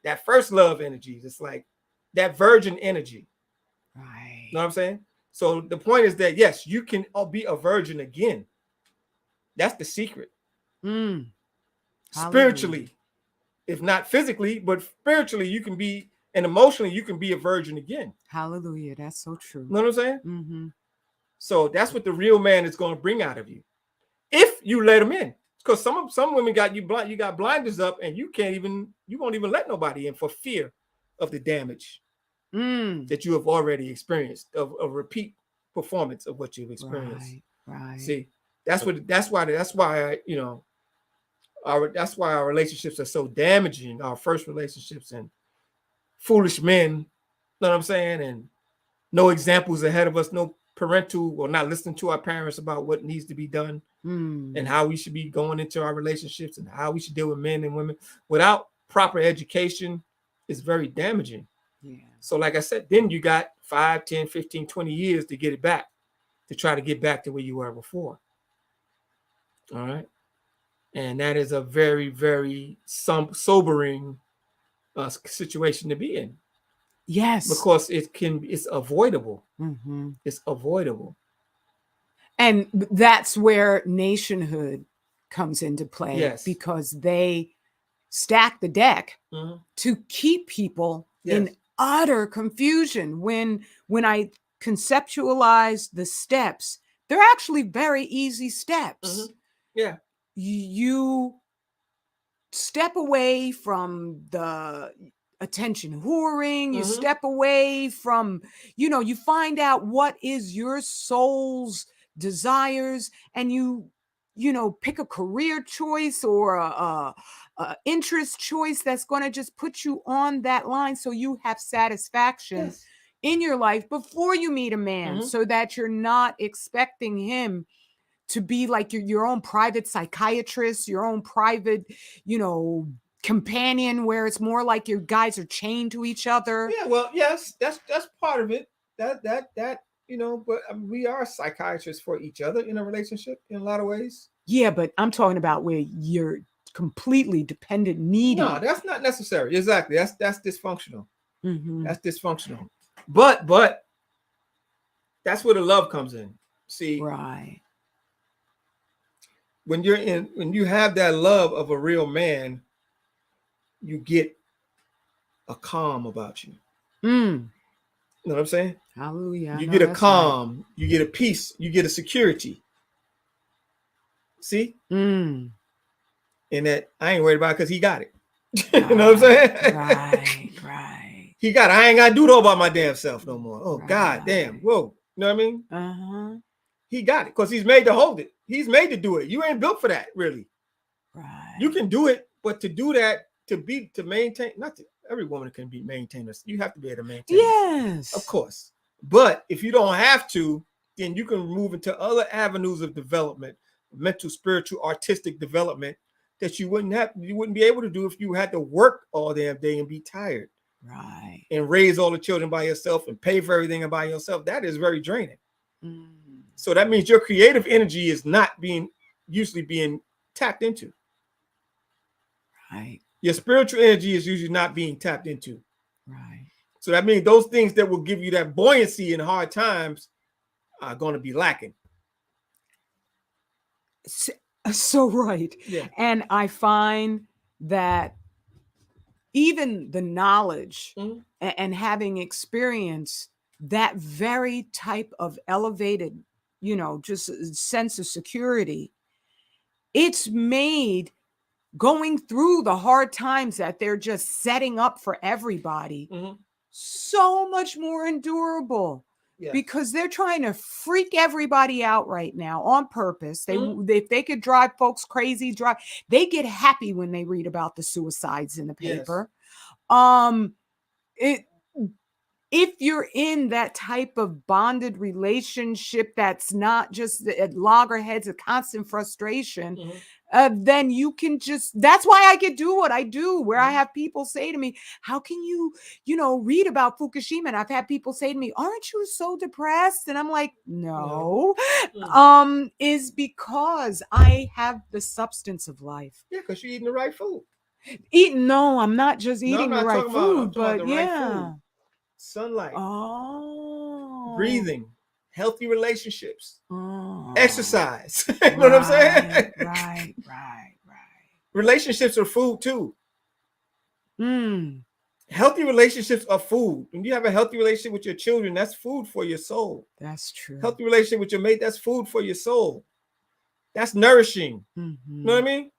That first love energy. It's like that virgin energy. Right. You know what I'm saying? So the point is that yes, you can be a virgin again. That's the secret. Mm. Spiritually, if not physically, but spiritually, you can be, and emotionally, you can be a virgin again. Hallelujah. That's so true. You know what I'm saying? Mm-hmm. So that's what the real man is going to bring out of you, if you let him in. Because some women got you blind, you got blinders up, and you won't even let nobody in for fear of the damage that you have already experienced, of a repeat performance of what you've experienced. Right. See, that's why that's why our relationships are so damaging. Our first relationships, and foolish men, you know what I'm saying, and no examples ahead of us, no parental, or not listening to our parents about what needs to be done and how we should be going into our relationships and how we should deal with men and women without proper education is very damaging. Yeah. So like I said, then you got 5, 10, 15, 20 years to get it back, to try to get back to where you were before. All right. And that is a very, very sobering situation to be in. Yes. Because it's avoidable. Mm-hmm. It's avoidable. And that's where nationhood comes into play. Yes. Because they stack the deck to keep people in utter confusion. When I conceptualize the steps, they're actually very easy steps. Yeah. You step away from the attention whoring, you step away from, you find out what is your soul's desires, and you pick a career choice or a interest choice that's going to just put you on that line, so you have satisfaction in your life before you meet a man, so that you're not expecting him to be like your own private psychiatrist, your own private, companion, where it's more like your guys are chained to each other. Yeah, well, yes, that's part of it. That but we are psychiatrists for each other in a relationship in a lot of ways. Yeah, but I'm talking about where you're completely dependent, needy. No, that's not necessary. Exactly. That's dysfunctional. That's dysfunctional. But that's where the love comes in. See, right. When you have that love of a real man, you get a calm about you. You know what I'm saying? Hallelujah. You get a calm, right. You get a peace, you get a security. See? And that I ain't worried about it because he got it. You know what I'm saying? Right. He got it. I ain't got to do it all by my damn self no more. Oh, God damn. Whoa. You know what I mean? He got it because he's made to hold it. He's made to do it. You ain't built for that, really. Right. You can do it, but to do that, to maintain, every woman can be maintainers. You have to be able to maintain. Yes. Of course. But if you don't have to, then you can move into other avenues of development, mental, spiritual, artistic development that you wouldn't be able to do if you had to work all damn day and be tired. Right. And raise all the children by yourself and pay for everything by yourself. That is very draining. So that means your creative energy is not usually being tapped into. Right. Your spiritual energy is usually not being tapped into. Right. So that means those things that will give you that buoyancy in hard times are going to be lacking. So right. Yeah. And I find that even the knowledge and having experience, that very type of elevated, just sense of security, it's made going through the hard times that they're just setting up for everybody so much more endurable. Yeah. Because they're trying to freak everybody out right now on purpose. If they could drive folks crazy, they get happy when they read about the suicides in the paper. Yes. if you're in that type of bonded relationship that's not just at loggerheads of constant frustration, then you can just, that's why I can do what I do, where I have people say to me, how can you, read about Fukushima? And I've had people say to me, aren't you so depressed? And I'm like, no, is because I have the substance of life. Yeah, because you're eating the right food. No, I'm not just eating the right food, but right food. Sunlight, breathing, healthy relationships, exercise. You know what I'm saying? Right. Relationships are food too. Healthy relationships are food. When you have a healthy relationship with your children, that's food for your soul. That's true. Healthy relationship with your mate, that's food for your soul. That's nourishing. You know what I mean?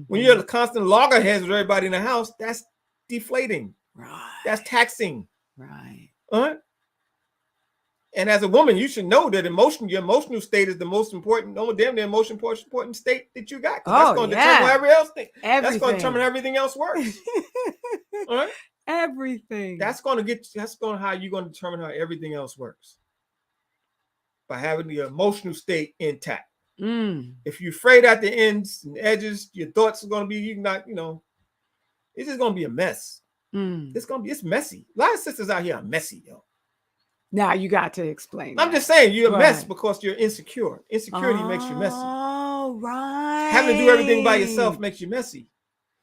When you're constant loggerheads with everybody in the house, that's deflating. Right. That's taxing. Right. And as a woman, you should know that your emotional state is the most important, important state that you got. That's going to determine everything. That's going to determine everything else works. All right? Everything. That's how you're going to determine how everything else works. By having the emotional state intact. If you're afraid at the ends and edges, your thoughts are going to be, it's just going to be a mess. It's messy. A lot of sisters out here are messy, yo. Now you got to explain. I'm just saying you're a mess because you're insecure. Insecurity makes you messy. Oh, right. Having to do everything by yourself makes you messy.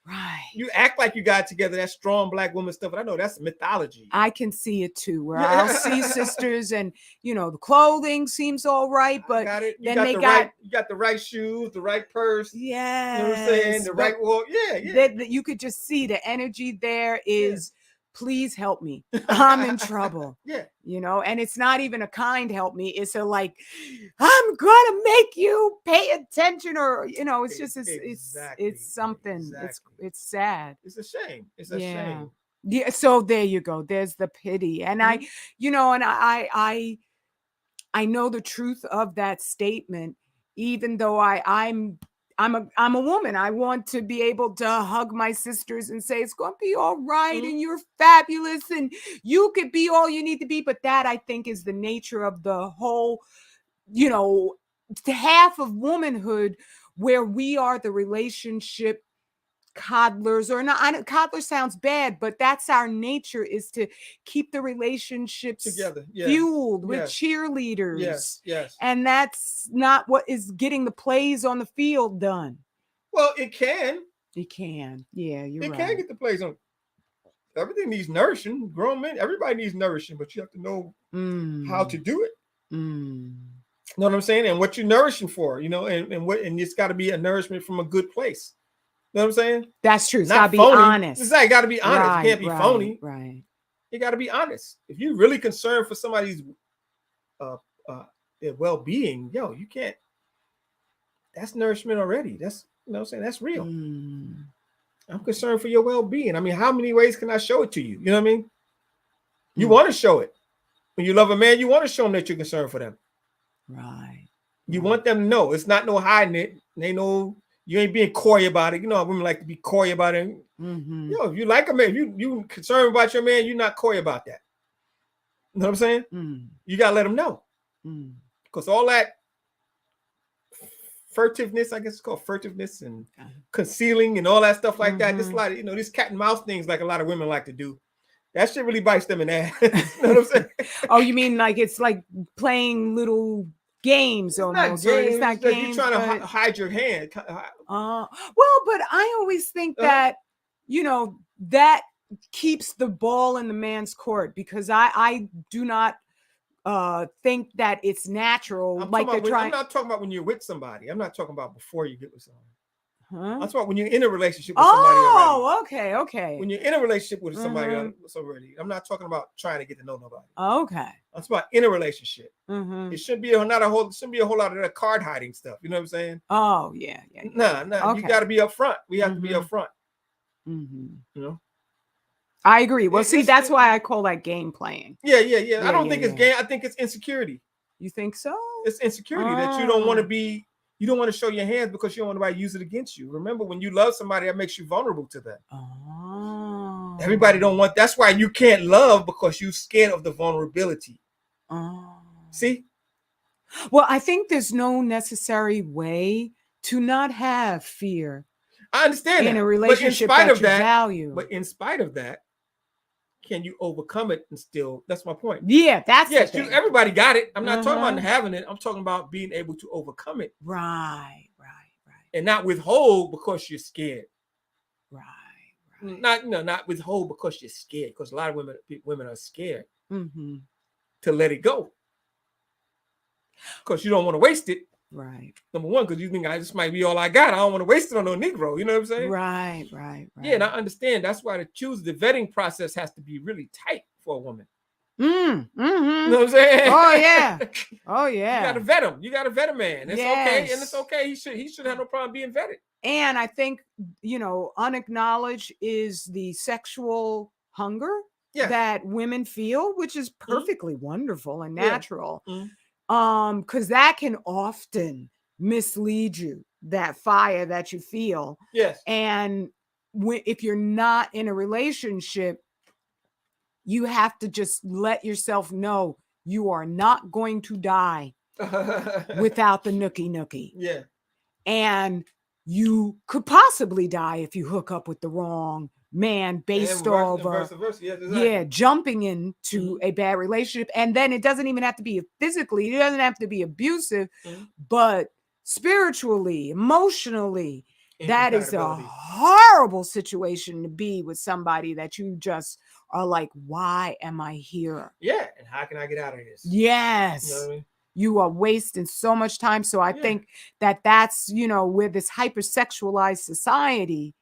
Right. You act like you got it together, that strong black woman stuff. But I know that's mythology. I can see it too, where I'll see sisters and, the clothing seems all right, but you got the right shoes, the right purse. Yeah. You know what I'm saying? The right walk. Yeah. You could just see the energy there is, please help me. I'm in trouble. Yeah. And it's not even a kind help me. It's a like, I'm gonna make you pay attention, or it's just it's something. Exactly. It's sad. It's a shame. It's a shame. Yeah. So there you go. There's the pity. And I know the truth of that statement, even though I'm a woman. I want to be able to hug my sisters and say, it's going to be all right. And you're fabulous and you could be all you need to be. But that, I think, is the nature of the whole, half of womanhood, where we are the relationship coddlers, or not. Coddler sounds bad, but that's our nature, is to keep the relationships together, fueled with cheerleaders. Yes. And that's not what is getting the plays on the field done. Well, it can. It can. Yeah, you're right. It can get the plays on. Everything needs nourishing. Grown men, everybody needs nourishing, but you have to know how to do it. You know what I'm saying? And what you're nourishing for, and it's got to be a nourishment from a good place. You know what I'm saying? That's true. It's got to be honest. It's got to be honest. Right, it can't be phony. Right. You got to be honest. If you're really concerned for somebody's well-being, you can't. That's nourishment already. That's, what I'm saying? That's real. I'm concerned for your well-being. I mean, how many ways can I show it to you? You know what I mean? You want to show it. When you love a man, you want to show them that you're concerned for them. Right. You want them to know. It's not no hiding it. They know. You ain't being coy about it. Women like to be coy about it. If you like a man, you concerned about your man, you're not coy about that. You know what I'm saying? You got to let them know. Because all that furtiveness, I guess it's called furtiveness, and concealing and all that stuff like that. This a lot of, these cat and mouse things like a lot of women like to do. That shit really bites them in the ass. You know what I'm saying? Oh, you mean like it's like playing little games almost? It's not games. You're trying to hide your hand. Well, but I always think that, that keeps the ball in the man's court, because I do not think that it's natural. I'm not talking about when you're with somebody. I'm not talking about before you get with somebody. I'm talking about when you're in a relationship with somebody already. Oh, okay. When you're in a relationship with somebody already. I'm not talking about trying to get to know nobody. Okay. I'm talking about in a relationship. It shouldn't be a whole lot of that card hiding stuff. You know what I'm saying? Oh, yeah. No. Okay. You got to be upfront. We have to be upfront. I agree. Well, that's why I call that game playing. Yeah. I don't think it's game. I think it's insecurity. You think so? It's insecurity that you don't want to be. You don't want to show your hands because you don't want anybody to use it against you. Remember, when you love somebody, that makes you vulnerable to them. Oh. Everybody don't want. That's why you can't love, because you're scared of the vulnerability. See? Well, I think there's no necessary way to not have fear. I understand in that. a relationship but in spite that of you that, value. But in spite of that, can you overcome it and still? That's my point. Yeah, that's yes. the thing. Everybody got it. I'm not talking about having it. I'm talking about being able to overcome it. Right. And not withhold because you're scared. Right. Not withhold because you're scared. Because a lot of women are scared to let it go. Because you don't want to waste it. Right. Number one, because you think this might be all I got. I don't want to waste it on no Negro. You know what I'm saying? Right. Yeah, and I understand. That's why the vetting process has to be really tight for a woman. You know what I'm saying? Oh yeah. You gotta vet him. You gotta vet a man. It's okay, and it's okay. He should have no problem being vetted. And I think unacknowledged is the sexual hunger that women feel, which is perfectly wonderful and natural. Because that can often mislead you, that fire that you feel. Yes. And if you're not in a relationship, you have to just let yourself know you are not going to die without the nookie. Yeah. And you could possibly die if you hook up with the wrong man based off jumping into a bad relationship. And then it doesn't even have to be physically, it doesn't have to be abusive, but spiritually, emotionally, that is a horrible situation to be with somebody that you just are like, why am I here? Yeah. And how can I get out of this? Yes. You know what I mean? You are wasting so much time. So I think that's, with this hypersexualized society,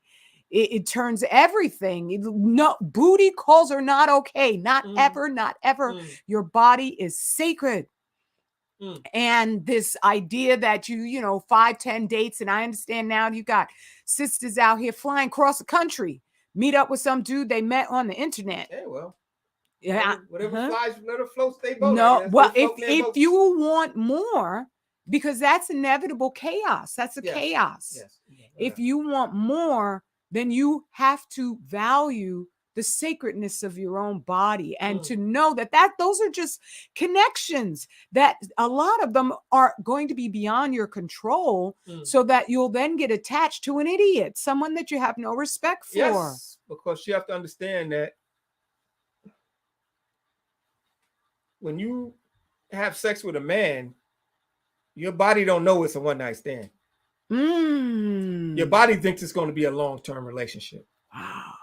it turns everything. No, booty calls are not okay. Not ever, not ever. Your body is sacred. And this idea that 5-10 dates, and I understand now you got sisters out here flying across the country, meet up with some dude they met on the internet. Hey, well. Yeah, whatever flies, let it float, stay boat. No, well, if you want more, because that's inevitable chaos. That's chaos. Yes. If you want more, then you have to value the sacredness of your own body and to know that those are just connections, that a lot of them are going to be beyond your control, so that you'll then get attached to an idiot, someone that you have no respect for. Yes, because you have to understand that when you have sex with a man, your body don't know it's a one-night stand. Your body thinks it's going to be a long-term relationship. Wow.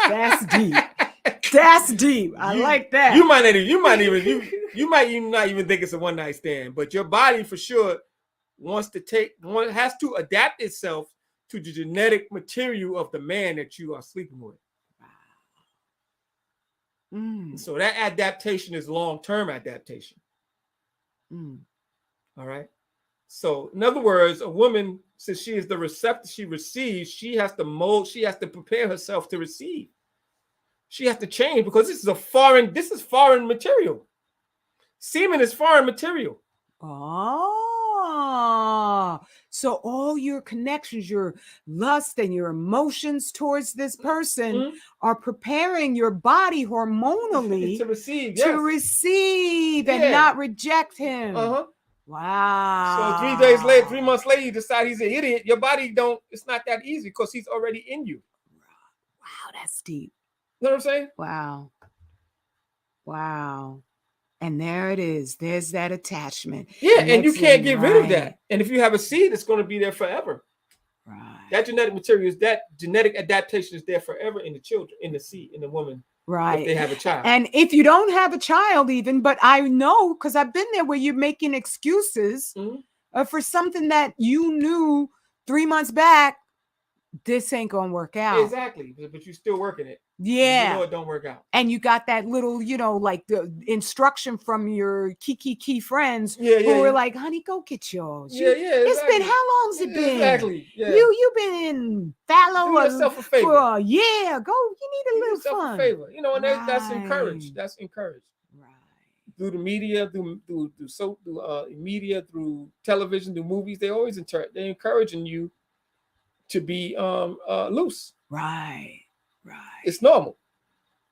That's deep. That's deep. I like that. You might not even think it's a one-night stand, but your body for sure has to adapt itself to the genetic material of the man that you are sleeping with. So that adaptation is long-term adaptation. All right. So in other words, a woman, since she is the receptor, she receives, she has to prepare herself to receive. She has to change, because this is foreign material. Semen is foreign material. So all your connections, your lust and your emotions towards this person are preparing your body hormonally to receive, and not reject him. Wow. So 3 months later, you decide he's an idiot. Your body it's not that easy, because he's already in you. Wow, that's deep. You know what I'm saying? Wow. And there it is. There's that attachment. Yeah, and you can't get rid of that. And if you have a seed, it's going to be there forever. Right. That genetic material that genetic adaptation is there forever in the children, in the seed, in the woman. Right. If they have a child. And if you don't have a child even, but I know, because I've been there, where you're making excuses for something that you knew 3 months back, this ain't going to work out. Exactly. But you're still working it. Yeah. You know it don't work out. And you got that little, like the instruction from your key friends who were like, honey, go get yours. Exactly. It's been, how long's it been? Exactly. Yeah. You've been fallow. Do yourself a favor. Go. You need a little fun. A favor. And that's encouraged. That's encouraged. Right. Through the media, through media, through television, through movies, they're always they're encouraging you to be loose. Right. It's normal.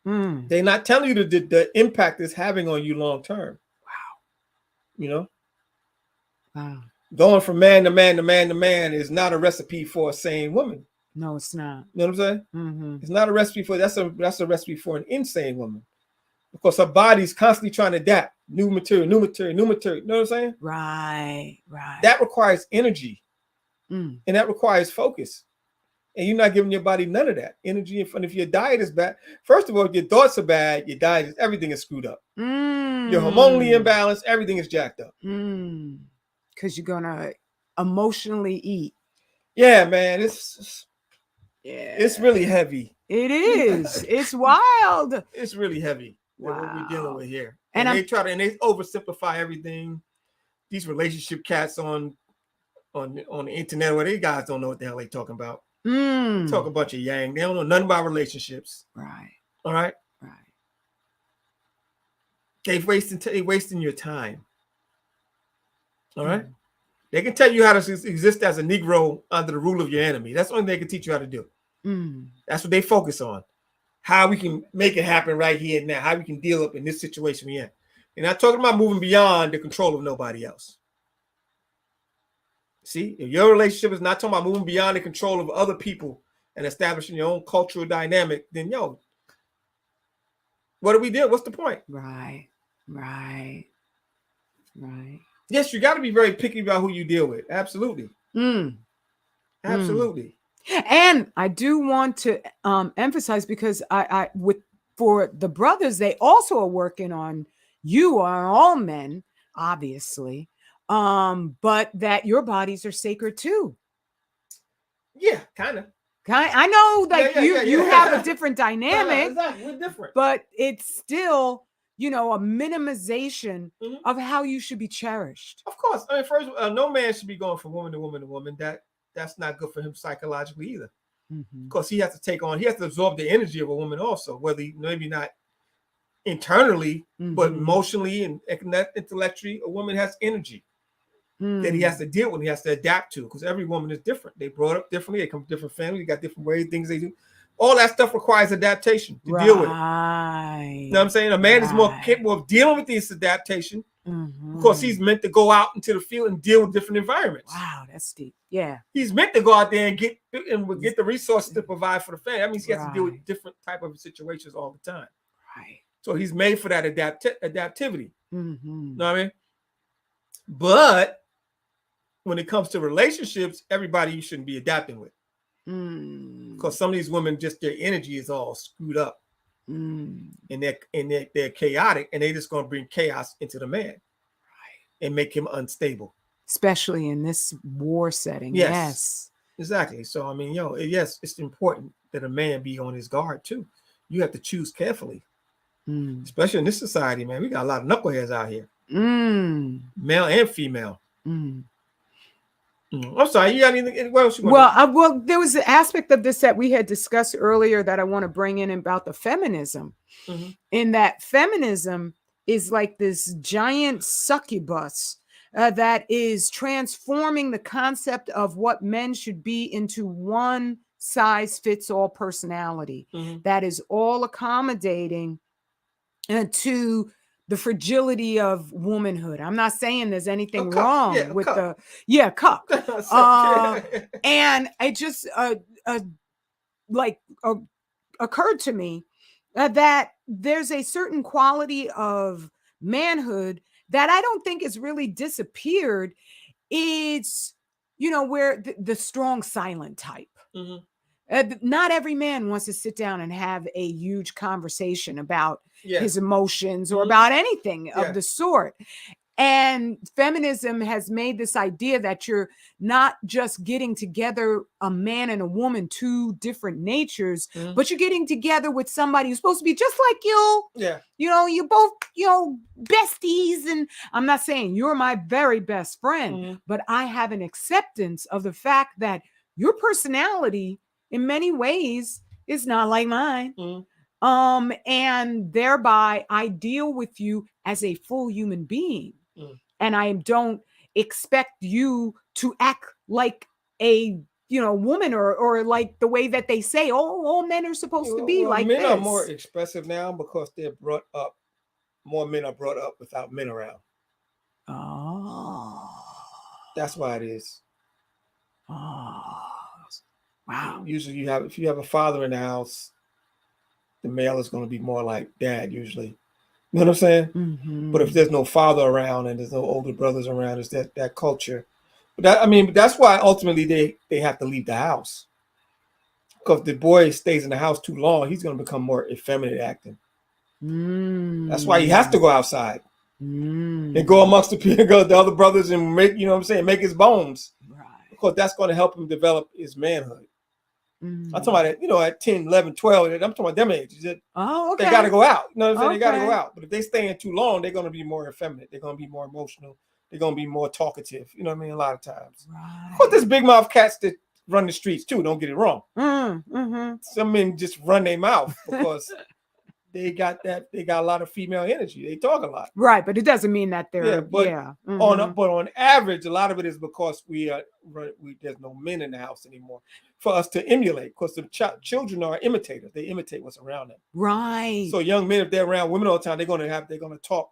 They're not telling you the impact it's having on you long term. Wow. You know? Wow. Going from man to man to man to man is not a recipe for a sane woman. No, it's not. You know what I'm saying? It's not a recipe for that's a recipe for an insane woman. Because her body's constantly trying to adapt. New material. You know what I'm saying? Right. That requires energy. And that requires focus. And you're not giving your body none of that energy. And if your diet is bad, first of all, if your thoughts are bad, your diet is, everything is screwed up. You're hormonally imbalanced. Everything is jacked up. Because you're going to emotionally eat. Yeah, man. It's really heavy. It is. It's wild. It's really heavy. Wow. What we're dealing with here. And they oversimplify everything. These relationship cats on the internet where they guys don't know what the hell they talking about. Talk a bunch of yang. They don't know nothing about relationships. Right. All right. They're wasting your time. All right. They can tell you how to exist as a Negro under the rule of your enemy. That's the only thing they can teach you how to do. That's what they focus on. How we can make it happen right here and now. How we can deal up in this situation we're in. And I'm talking about moving beyond the control of nobody else. See, if your relationship is not talking about moving beyond the control of other people and establishing your own cultural dynamic, then what do we do? What's the point? Right. Yes, you got to be very picky about who you deal with. Absolutely. Absolutely. And I do want to emphasize, because for the brothers, they also are working on you, on all men, obviously, but that your bodies are sacred too. Yeah, kind of. I know that you have a different dynamic. Exactly. We're different. But it's still, a minimization of how you should be cherished. Of course. I mean, first, no man should be going from woman to woman to woman. That's not good for him psychologically either. Because he has to absorb the energy of a woman also, whether maybe not internally, but emotionally and intellectually, a woman has energy that he has to deal with, he has to adapt to, because every woman is different. They brought up differently, they come from different families, they got different ways, things they do. All that stuff requires adaptation to deal with it. You know what I'm saying? A man is more capable of dealing with this adaptation because he's meant to go out into the field and deal with different environments. Wow, that's deep. Yeah. He's meant to go out there and get the resources to provide for the family. That means he has to deal with different type of situations all the time. Right. So he's made for that adaptivity. You know what I mean? But when it comes to relationships, everybody you shouldn't be adapting with. Because some of these women, just their energy is all screwed up. And they're chaotic, and they're just going to bring chaos into the man and make him unstable. Especially in this war setting. Yes. Exactly. So, I mean, yes, it's important that a man be on his guard too. You have to choose carefully. Especially in this society, man. We got a lot of knuckleheads out here. Male and female. I'm sorry. You got anything? What else you want well, there was an aspect of this that we had discussed earlier that I want to bring in about the feminism. In that feminism is like this giant succubus that is transforming the concept of what men should be into one size fits all personality that is all accommodating to the fragility of womanhood. I'm not saying there's anything wrong with cup. And it just occurred to me that there's a certain quality of manhood that I don't think has really disappeared. It's, where the strong silent type. Not every man wants to sit down and have a huge conversation about his emotions or about anything of the sort. And feminism has made this idea that you're not just getting together a man and a woman, two different natures, but you're getting together with somebody who's supposed to be just like you. You're both, besties. And I'm not saying you're my very best friend, but I have an acceptance of the fact that your personality in many ways is not like mine. And thereby I deal with you as a full human being. And I don't expect you to act like a, woman, or like the way that they say, oh, all men are supposed to be like men this. are more expressive now because they're brought up. More men are brought up without men around. Oh, that's why it is. Oh, wow. Usually, if you have a father in the house, the male is going to be more like dad usually. You know what I'm saying? Mm-hmm. But if there's no father around and there's no older brothers around, it's that culture. But that's why ultimately they have to leave the house. Because if the boy stays in the house too long, he's going to become more effeminate acting. That's why he has to go outside and go amongst the other brothers and make, make his bones. Right. Because that's going to help him develop his manhood. I'm talking about that, at 10, 11, 12. I'm talking about them ages. Oh, okay. They got to go out. You know what I'm saying? They got to go out. But if they stay in too long, they're going to be more effeminate. They're going to be more emotional. They're going to be more talkative. You know what I mean? A lot of times. Right. Of course, there's big mouth cats that run the streets too. Don't get it wrong. Some men just run their mouth because they got a lot of female energy. They talk a lot. Right, but it doesn't mean that they're but on average, a lot of it is because there's no men in the house anymore for us to emulate, because the children are imitators. They imitate what's around them. Right. So young men, if they're around women all the time, they're gonna talk.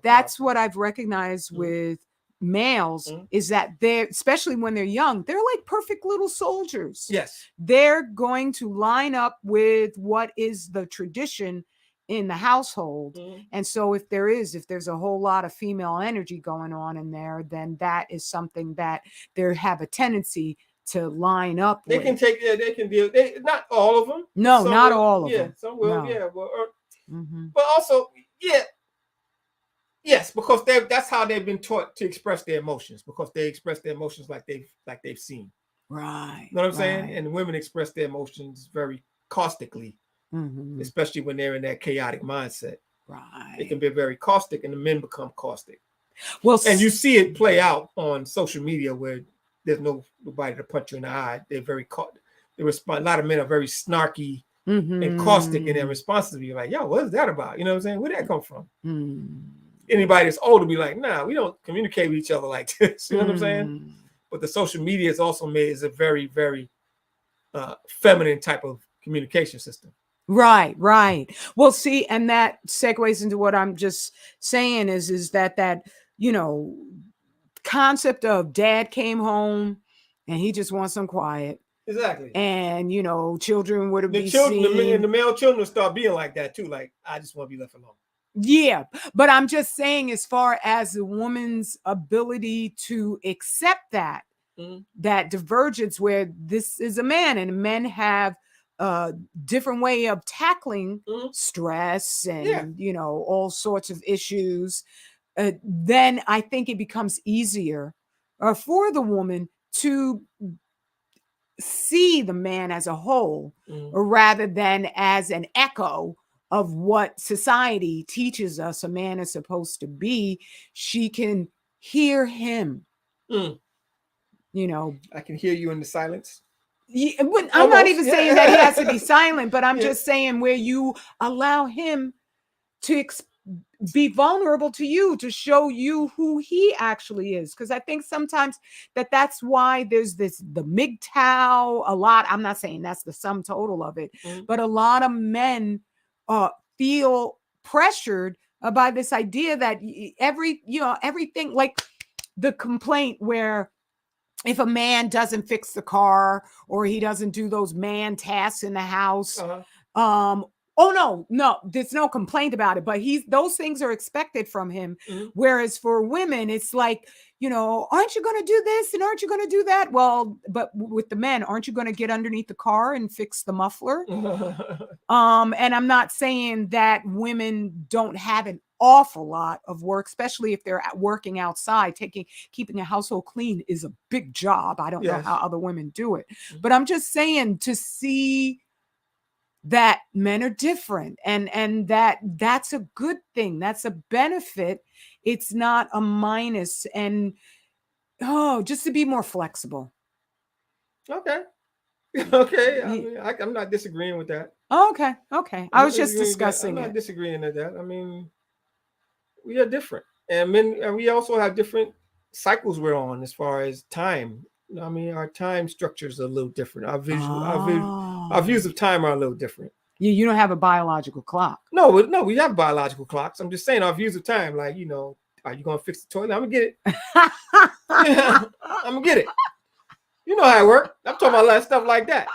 That's what I've recognized with males is that they're, especially when they're young, they're like perfect little soldiers. Yes. They're going to line up with what is the tradition in the household. And so if there's a whole lot of female energy going on in there, then that is something that they have a tendency to line up with. They can deal. Not all of them. No, not all of them. Yeah, some will. No. Yeah. But also, yeah. Yes, because that's how they've been taught to express their emotions, because they express their emotions like they've seen. Right. You know what I'm saying? And women express their emotions very caustically, especially when they're in that chaotic mindset. Right. It can be very caustic, and the men become caustic. Well, and you see it play out on social media where there's nobody to punch you in the eye. They're very they respond. A lot of men are very snarky and caustic in their responses. You're like, yo, what is that about? You know what I'm saying? Where'd that come from? Anybody that's older be like, nah, we don't communicate with each other like this. You know what I'm saying? But the social media is also is a very, very feminine type of communication system. Right. Well, see, and that segues into what I'm just saying is that concept of dad came home and he just wants some quiet. Exactly. And children would be and the male children start being like that too. Like, I just want to be left alone. Yeah, but I'm just saying, as far as the woman's ability to accept that divergence, where this is a man and men have a different way of tackling stress and all sorts of issues, then I think it becomes easier for the woman to see the man as a whole rather than as an echo of what society teaches us a man is supposed to be. She can hear him. I can hear you in the silence. Yeah, I'm not even saying that he has to be silent, but I'm just saying where you allow him to be vulnerable to you, to show you who he actually is. Because I think sometimes that's why there's the MGTOW a lot. I'm not saying that's the sum total of it, but a lot of men feel pressured by this idea that everything, like the complaint where if a man doesn't fix the car or he doesn't do those man tasks in the house, oh no, there's no complaint about it, but those things are expected from him. Whereas for women, it's like, aren't you going to do this and aren't you going to do that? Well, but with the men, aren't you going to get underneath the car and fix the muffler? And I'm not saying that women don't have an awful lot of work, especially if they're working outside. Keeping a household clean is a big job. I don't know how other women do it, but I'm just saying, to see that men are different and that's a good thing. That's a benefit. It's not a minus. And just to be more flexible. Okay. I'm not disagreeing with that. Okay. I was just discussing it. I'm not disagreeing with that. I mean, we are different, and we also have different cycles we're on as far as time. I mean, our time structures are a little different. Our Oh. views of time are a little different. You don't have a biological clock. No, we have biological clocks. I'm just saying our views of time, like, you know, are you gonna fix the toilet? I'm gonna get it. Yeah, I'm gonna get it. You know how it works. I'm talking about a lot of stuff like that.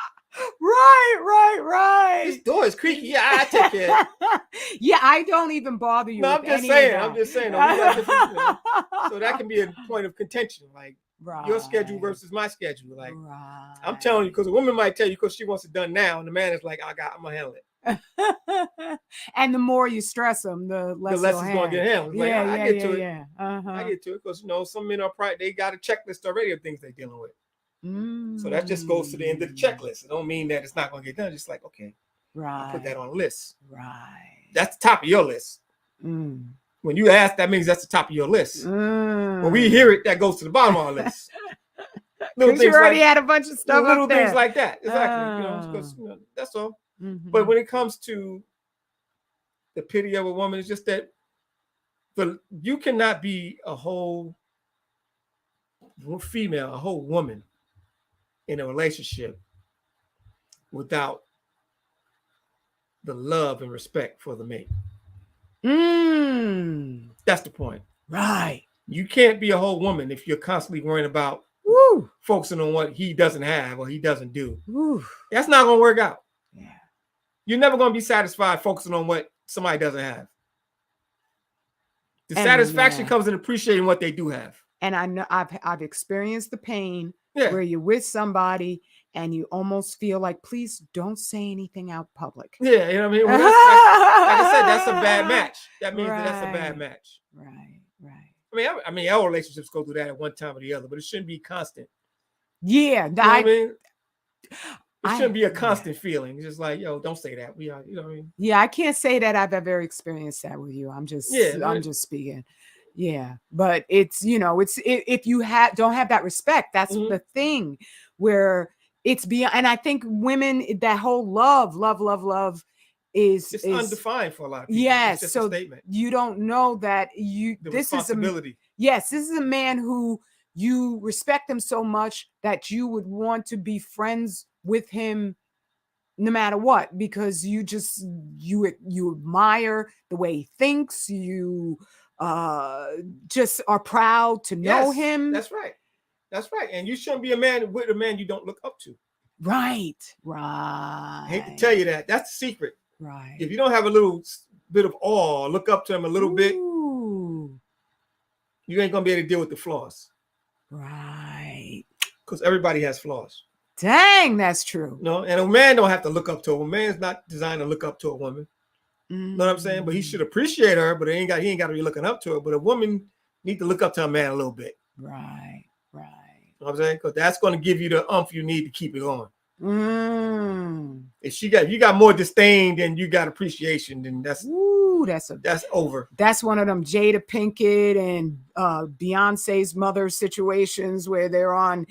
Right. This door is creaky. Yeah, I take care of it. Yeah, I don't even bother you. No, with I'm just saying. No, we got different, you know, so that can be a point of contention, like your schedule versus my schedule. Like, I'm telling you, because a woman might tell you because she wants it done now, and the man is like, I'm gonna handle it. And the more you stress them, the less it's gonna get handled. Like, I get to it. Uh-huh. I get to it because, you know, some men are they got a checklist already of things they're dealing with. So that just goes to the end of the checklist. It don't mean that it's not going to get done. Just like, okay, I'll put that on the list. Right. That's the top of your list. When you ask, that means that's the top of your list. When we hear it, that goes to the bottom of our list. Because you already had a bunch of stuff little up there. things like that. Exactly. You know, because, you know, that's all. But when it comes to the pity of a woman, it's just that you cannot be a whole female, a whole woman in a relationship without the love and respect for the mate. That's the point. Right. You can't be a whole woman if you're constantly worrying about focusing on what he doesn't have or he doesn't do. That's not going to work out. Yeah. You're never going to be satisfied focusing on what somebody doesn't have. The satisfaction comes in appreciating what they do have. And I know I've experienced the pain where you're with somebody and you almost feel like, please don't say anything out public. Yeah, you know what I mean? Well, like I said, that's a bad match. That means that's a bad match. Right. I mean, our relationships go through that at one time or the other, but it shouldn't be constant. Yeah, you know what I mean? It shouldn't be a constant feeling. It's just like, yo, don't say that. We are, you know what I mean? Yeah, I can't say that I've ever experienced that with you. I'm just speaking. Yeah, but it's, you know, it's if you don't have that respect, that's the thing where it's beyond. And I think women, that whole love is undefined for a lot of people. Yes, it's just so a statement. You don't know that this is a man who you respect him so much that you would want to be friends with him no matter what, because you admire the way he thinks. You just are proud to know him. That's right. And you shouldn't be a man with a man you don't look up to. Right. I hate to tell you that. That's the secret. Right. If you don't have a little bit of awe, look up to him a little bit, you ain't gonna be able to deal with the flaws. Right. Because everybody has flaws. Dang, that's true. No, and a man don't have to look up to a man's not designed to look up to a woman. Know what I'm saying? But he should appreciate her, but he ain't got to be looking up to her. But a woman need to look up to a man a little bit. Right. You know what I'm saying? Because that's going to give you the oomph you need to keep it going. If you got more disdain than you got appreciation, then that's over. That's one of them Jada Pinkett and Beyonce's mother situations where they're on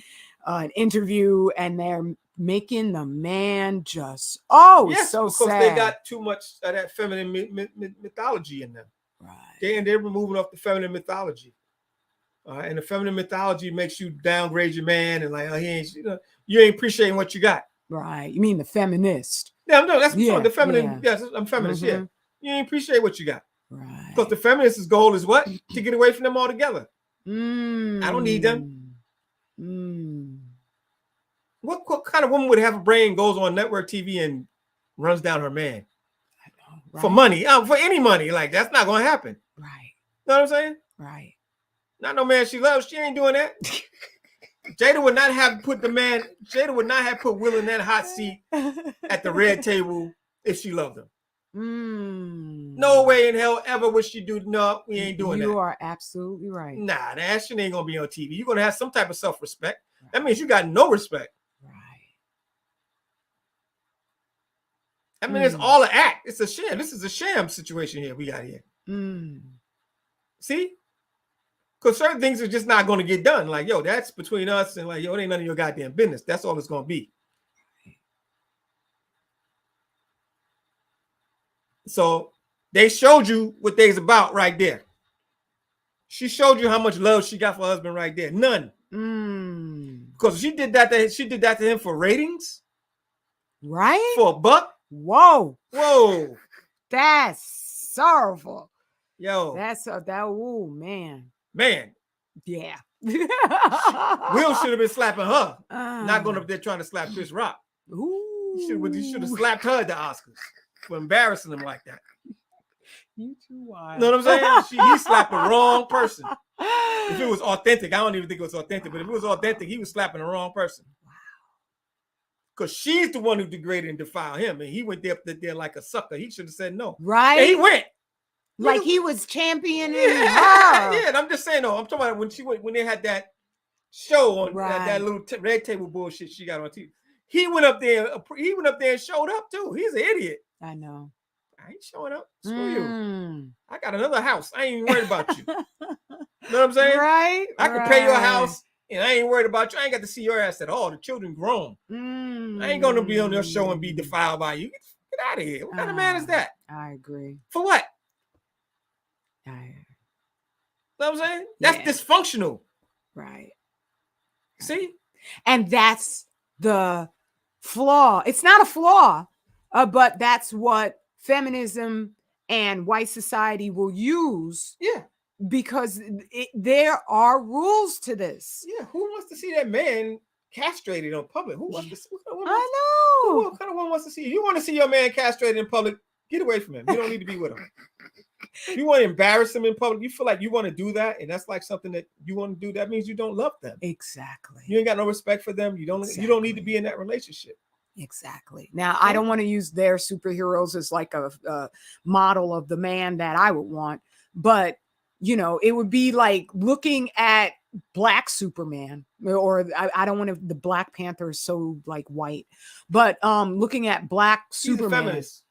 an interview and they're making the man just so because sad. They got too much of that feminine mythology in them. Right. They're removing off the feminine mythology. And the feminine mythology makes you downgrade your man and like you ain't appreciating what you got. Right. You mean the feminist? Yeah, no, that's the feminine. Yeah. Yes, I'm feminist. Yeah, you ain't appreciate what you got. Right. Because the feminist's goal is what? To get away from them altogether. I don't need them. What kind of woman would have a brain, goes on network TV and runs down her man? I know, right? For money, for any money. Like, that's not going to happen. Right. You know what I'm saying? Right. Not no man she loves. She ain't doing that. Jada would not have put Will in that hot seat at the red table if she loved him. No way in hell ever would she do. No, we ain't doing that. You are absolutely right. Nah, that shit ain't gonna be on TV. You're gonna have some type of self-respect. Right. That means you got no respect. Right. I mean, it's all an act. It's a sham. This is a sham situation here we got here. See? Because certain things are just not going to get done. Like, yo, that's between us, and like, yo, it ain't none of your goddamn business. That's all it's going to be. So they showed you what they's about right there. She showed you how much love she got for her husband right there. None. Because she did that to him for ratings. Right? For a buck. Whoa. That's sorrowful. Yo. Oh man. Yeah. Will should have been slapping her. Not going up there trying to slap Chris Rock. Ooh. You should have slapped her at the Oscars for embarrassing him like that. You too wild. You know what I'm saying? He slapped the wrong person. If it was authentic, I don't even think it was authentic, but if it was authentic, he was slapping the wrong person. Wow. Because she's the one who degraded and defiled him, and he went there like a sucker. He should have said no. Right. And he went. Like he was championing her. Yeah, and I'm just saying, though, I'm talking about when they had that show on that little red table bullshit she got on TV. He went up there and showed up too. He's an idiot. I know. I ain't showing up. Screw you. I got another house. I ain't even worried about you. You know what I'm saying? Right. I can pay your house, and I ain't worried about you. I ain't got to see your ass at all. The children grown. I ain't gonna be on your show and be defiled by you. Get out of here. What kind of man is that? I agree. For what? You know what I'm saying? That's dysfunctional. Right. See? And that's the flaw. It's not a flaw, but that's what feminism and white society will use. Yeah. Because there are rules to this. Yeah. Who wants to see that man castrated on public? Who wants to see? I know. What kind of one wants to see? If you want to see your man castrated in public, get away from him. You don't need to be with him. If you want to embarrass them in public, you feel like you want to do that, and that's like something that you want to do. That means you don't love them. Exactly. You ain't got no respect for them. You don't need to be in that relationship. Exactly. Now, I don't want to use their superheroes as like a model of the man that I would want, but it would be like looking at Black Superman, or I don't want to. The Black Panther is so like white, but looking at Black Superman. He's a feminist.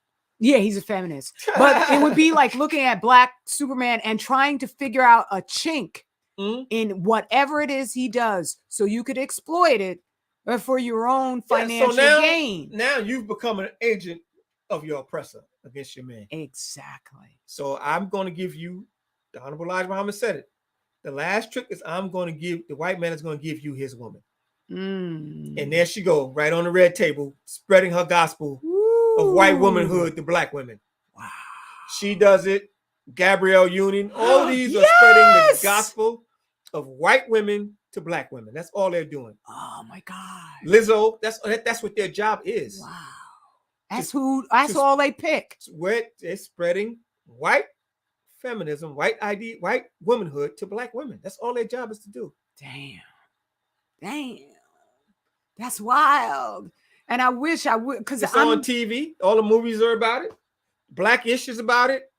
Yeah, he's a feminist. But it would be like looking at Black Superman and trying to figure out a chink in whatever it is he does so you could exploit it for your own financial gain. Now you've become an agent of your oppressor against your man. Exactly. So I'm going to give you, the Honorable Elijah Muhammad said it. The last trick is the white man is going to give you his woman. And there she go, right on the red table, spreading her gospel of white womanhood to Black women. Wow. She does it. Gabrielle Union. All these are spreading the gospel of white women to Black women. That's all they're doing. Oh my God. Lizzo, that's what their job is. Wow. That's all they pick. They're spreading white feminism, white womanhood to Black women. That's all their job is to do. Damn. That's wild. And I wish I would, because it's on TV. All the movies are about it. Black-ish is about it.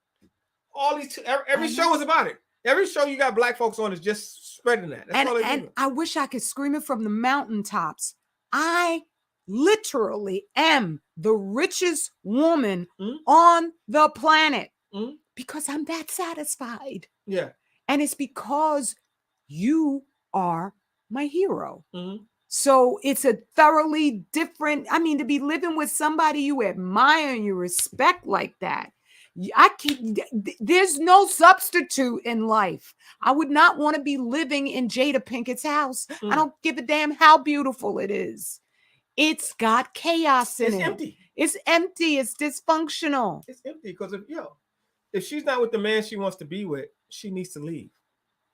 All these, every show is about it. Every show you got Black folks on is just spreading that. That's all they're doing. I wish I could scream it from the mountaintops. I literally am the richest woman on the planet because I'm that satisfied. Yeah. And it's because you are my hero. So it's a thoroughly different, to be living with somebody you admire and you respect like that. There's no substitute in life. I would not want to be living in Jada Pinkett's house. I don't give a damn how beautiful it is. It's got chaos in it. It's empty. It's empty. It's dysfunctional. It's empty because if she's not with the man she wants to be with, she needs to leave.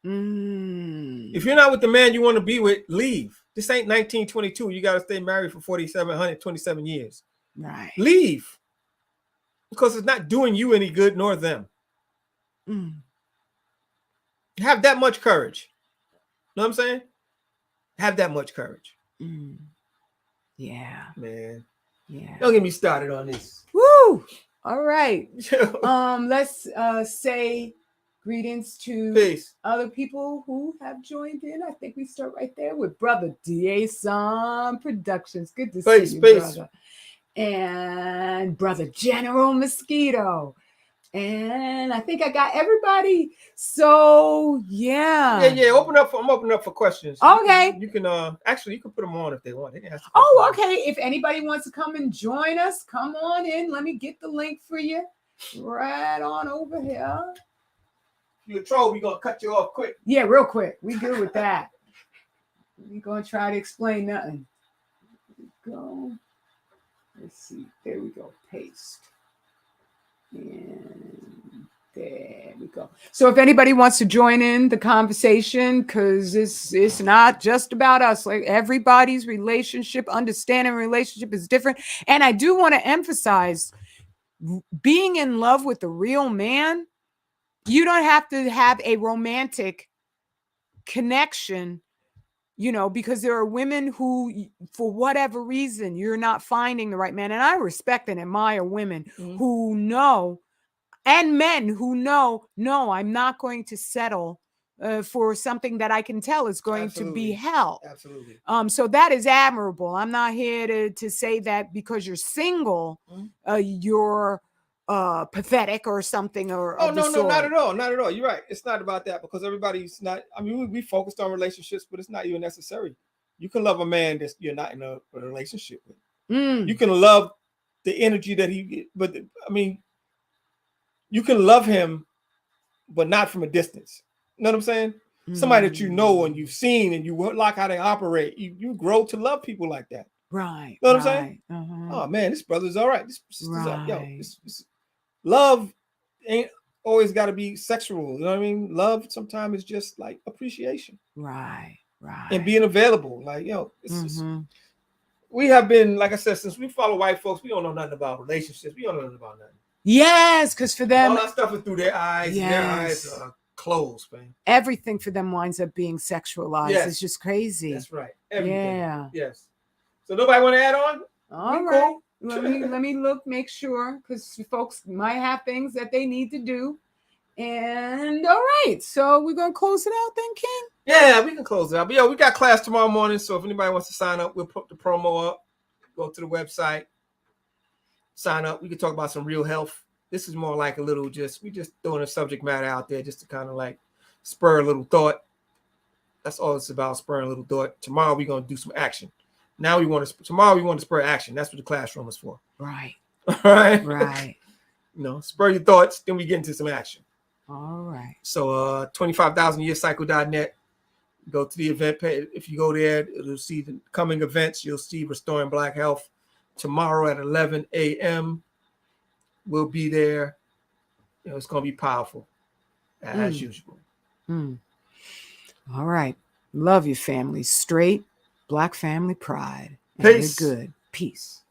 If you're not with the man you want to be with, leave. This ain't 1922. You got to stay married for 127 years. Right. Leave. Because it's not doing you any good nor them. Have that much courage. Know what I'm saying? Have that much courage. Yeah. Man. Yeah. Don't get me started on this. Woo! All right. Let's say greetings to other people who have joined in. I think we start right there with Brother D.A. Productions. Good to see you, brother. And Brother General Mosquito. And I think I got everybody. So yeah. I'm opening up for questions. Okay. You can actually you can put them on if they want. They okay. If anybody wants to come and join us, come on in. Let me get the link for you. Right on over here. If you're a troll, we're gonna cut you off quick. Yeah, real quick. We good with that. We're going to try to explain nothing. Go. Let's see. There we go. Paste. And there we go. So if anybody wants to join in the conversation, because it's not just about us, like everybody's relationship, understanding relationship is different. And I do want to emphasize, being in love with a real man, you don't have to have a romantic connection, because there are women who, for whatever reason, you're not finding the right man. And I respect and admire women who know, and men who know, no, I'm not going to settle for something that I can tell is going to be hell. Absolutely. So that is admirable. I'm not here to say that because you're single, you're pathetic or something or no, not at all. Not at all. You're right. It's not about that, because everybody's not, I mean, we focused on relationships, but it's not even necessary. You can love a man that you're not in a relationship with. You can love the energy that you can love him, but not from a distance. You know what I'm saying? Somebody that you know and you've seen and you like how they operate. You grow to love people like that. Right. You know what I'm saying? Oh man, this brother's all right. This sister's this love ain't always got to be sexual. You know what I mean? Love sometimes is just like appreciation. Right. And being available. Like, we have been, like I said, since we follow white folks, we don't know nothing about relationships. We don't know nothing about nothing. Yes, because for them, all that stuff is through their eyes. Yes. Their eyes are closed, man. Everything for them winds up being sexualized. Yes. It's just crazy. That's right. Everything. Yeah. Yes. So nobody want to add on? All right. Cool. Let me look, make sure, because folks might have things that they need to do. And all right, so we're gonna close it out then, King. Yeah, we can close it out. But we got class tomorrow morning, so if anybody wants to sign up, we'll put the promo up. Go to the website, sign up. We can talk about some real health. This is more like we just throwing a subject matter out there just to kind of like spur a little thought. That's all it's about, spurring a little thought. Tomorrow we're gonna do some action. Tomorrow we want to spur action. That's what the classroom is for. Right. All right. Right. Spur your thoughts, then we get into some action. All right. So 25,000yearcycle.net. Go to the event page. If you go there, you'll see the coming events. You'll see Restoring Black Health tomorrow at 11 a.m. We'll be there. It's going to be powerful as usual. All right. Love your family. Straight Black family pride. Peace. Good. Peace.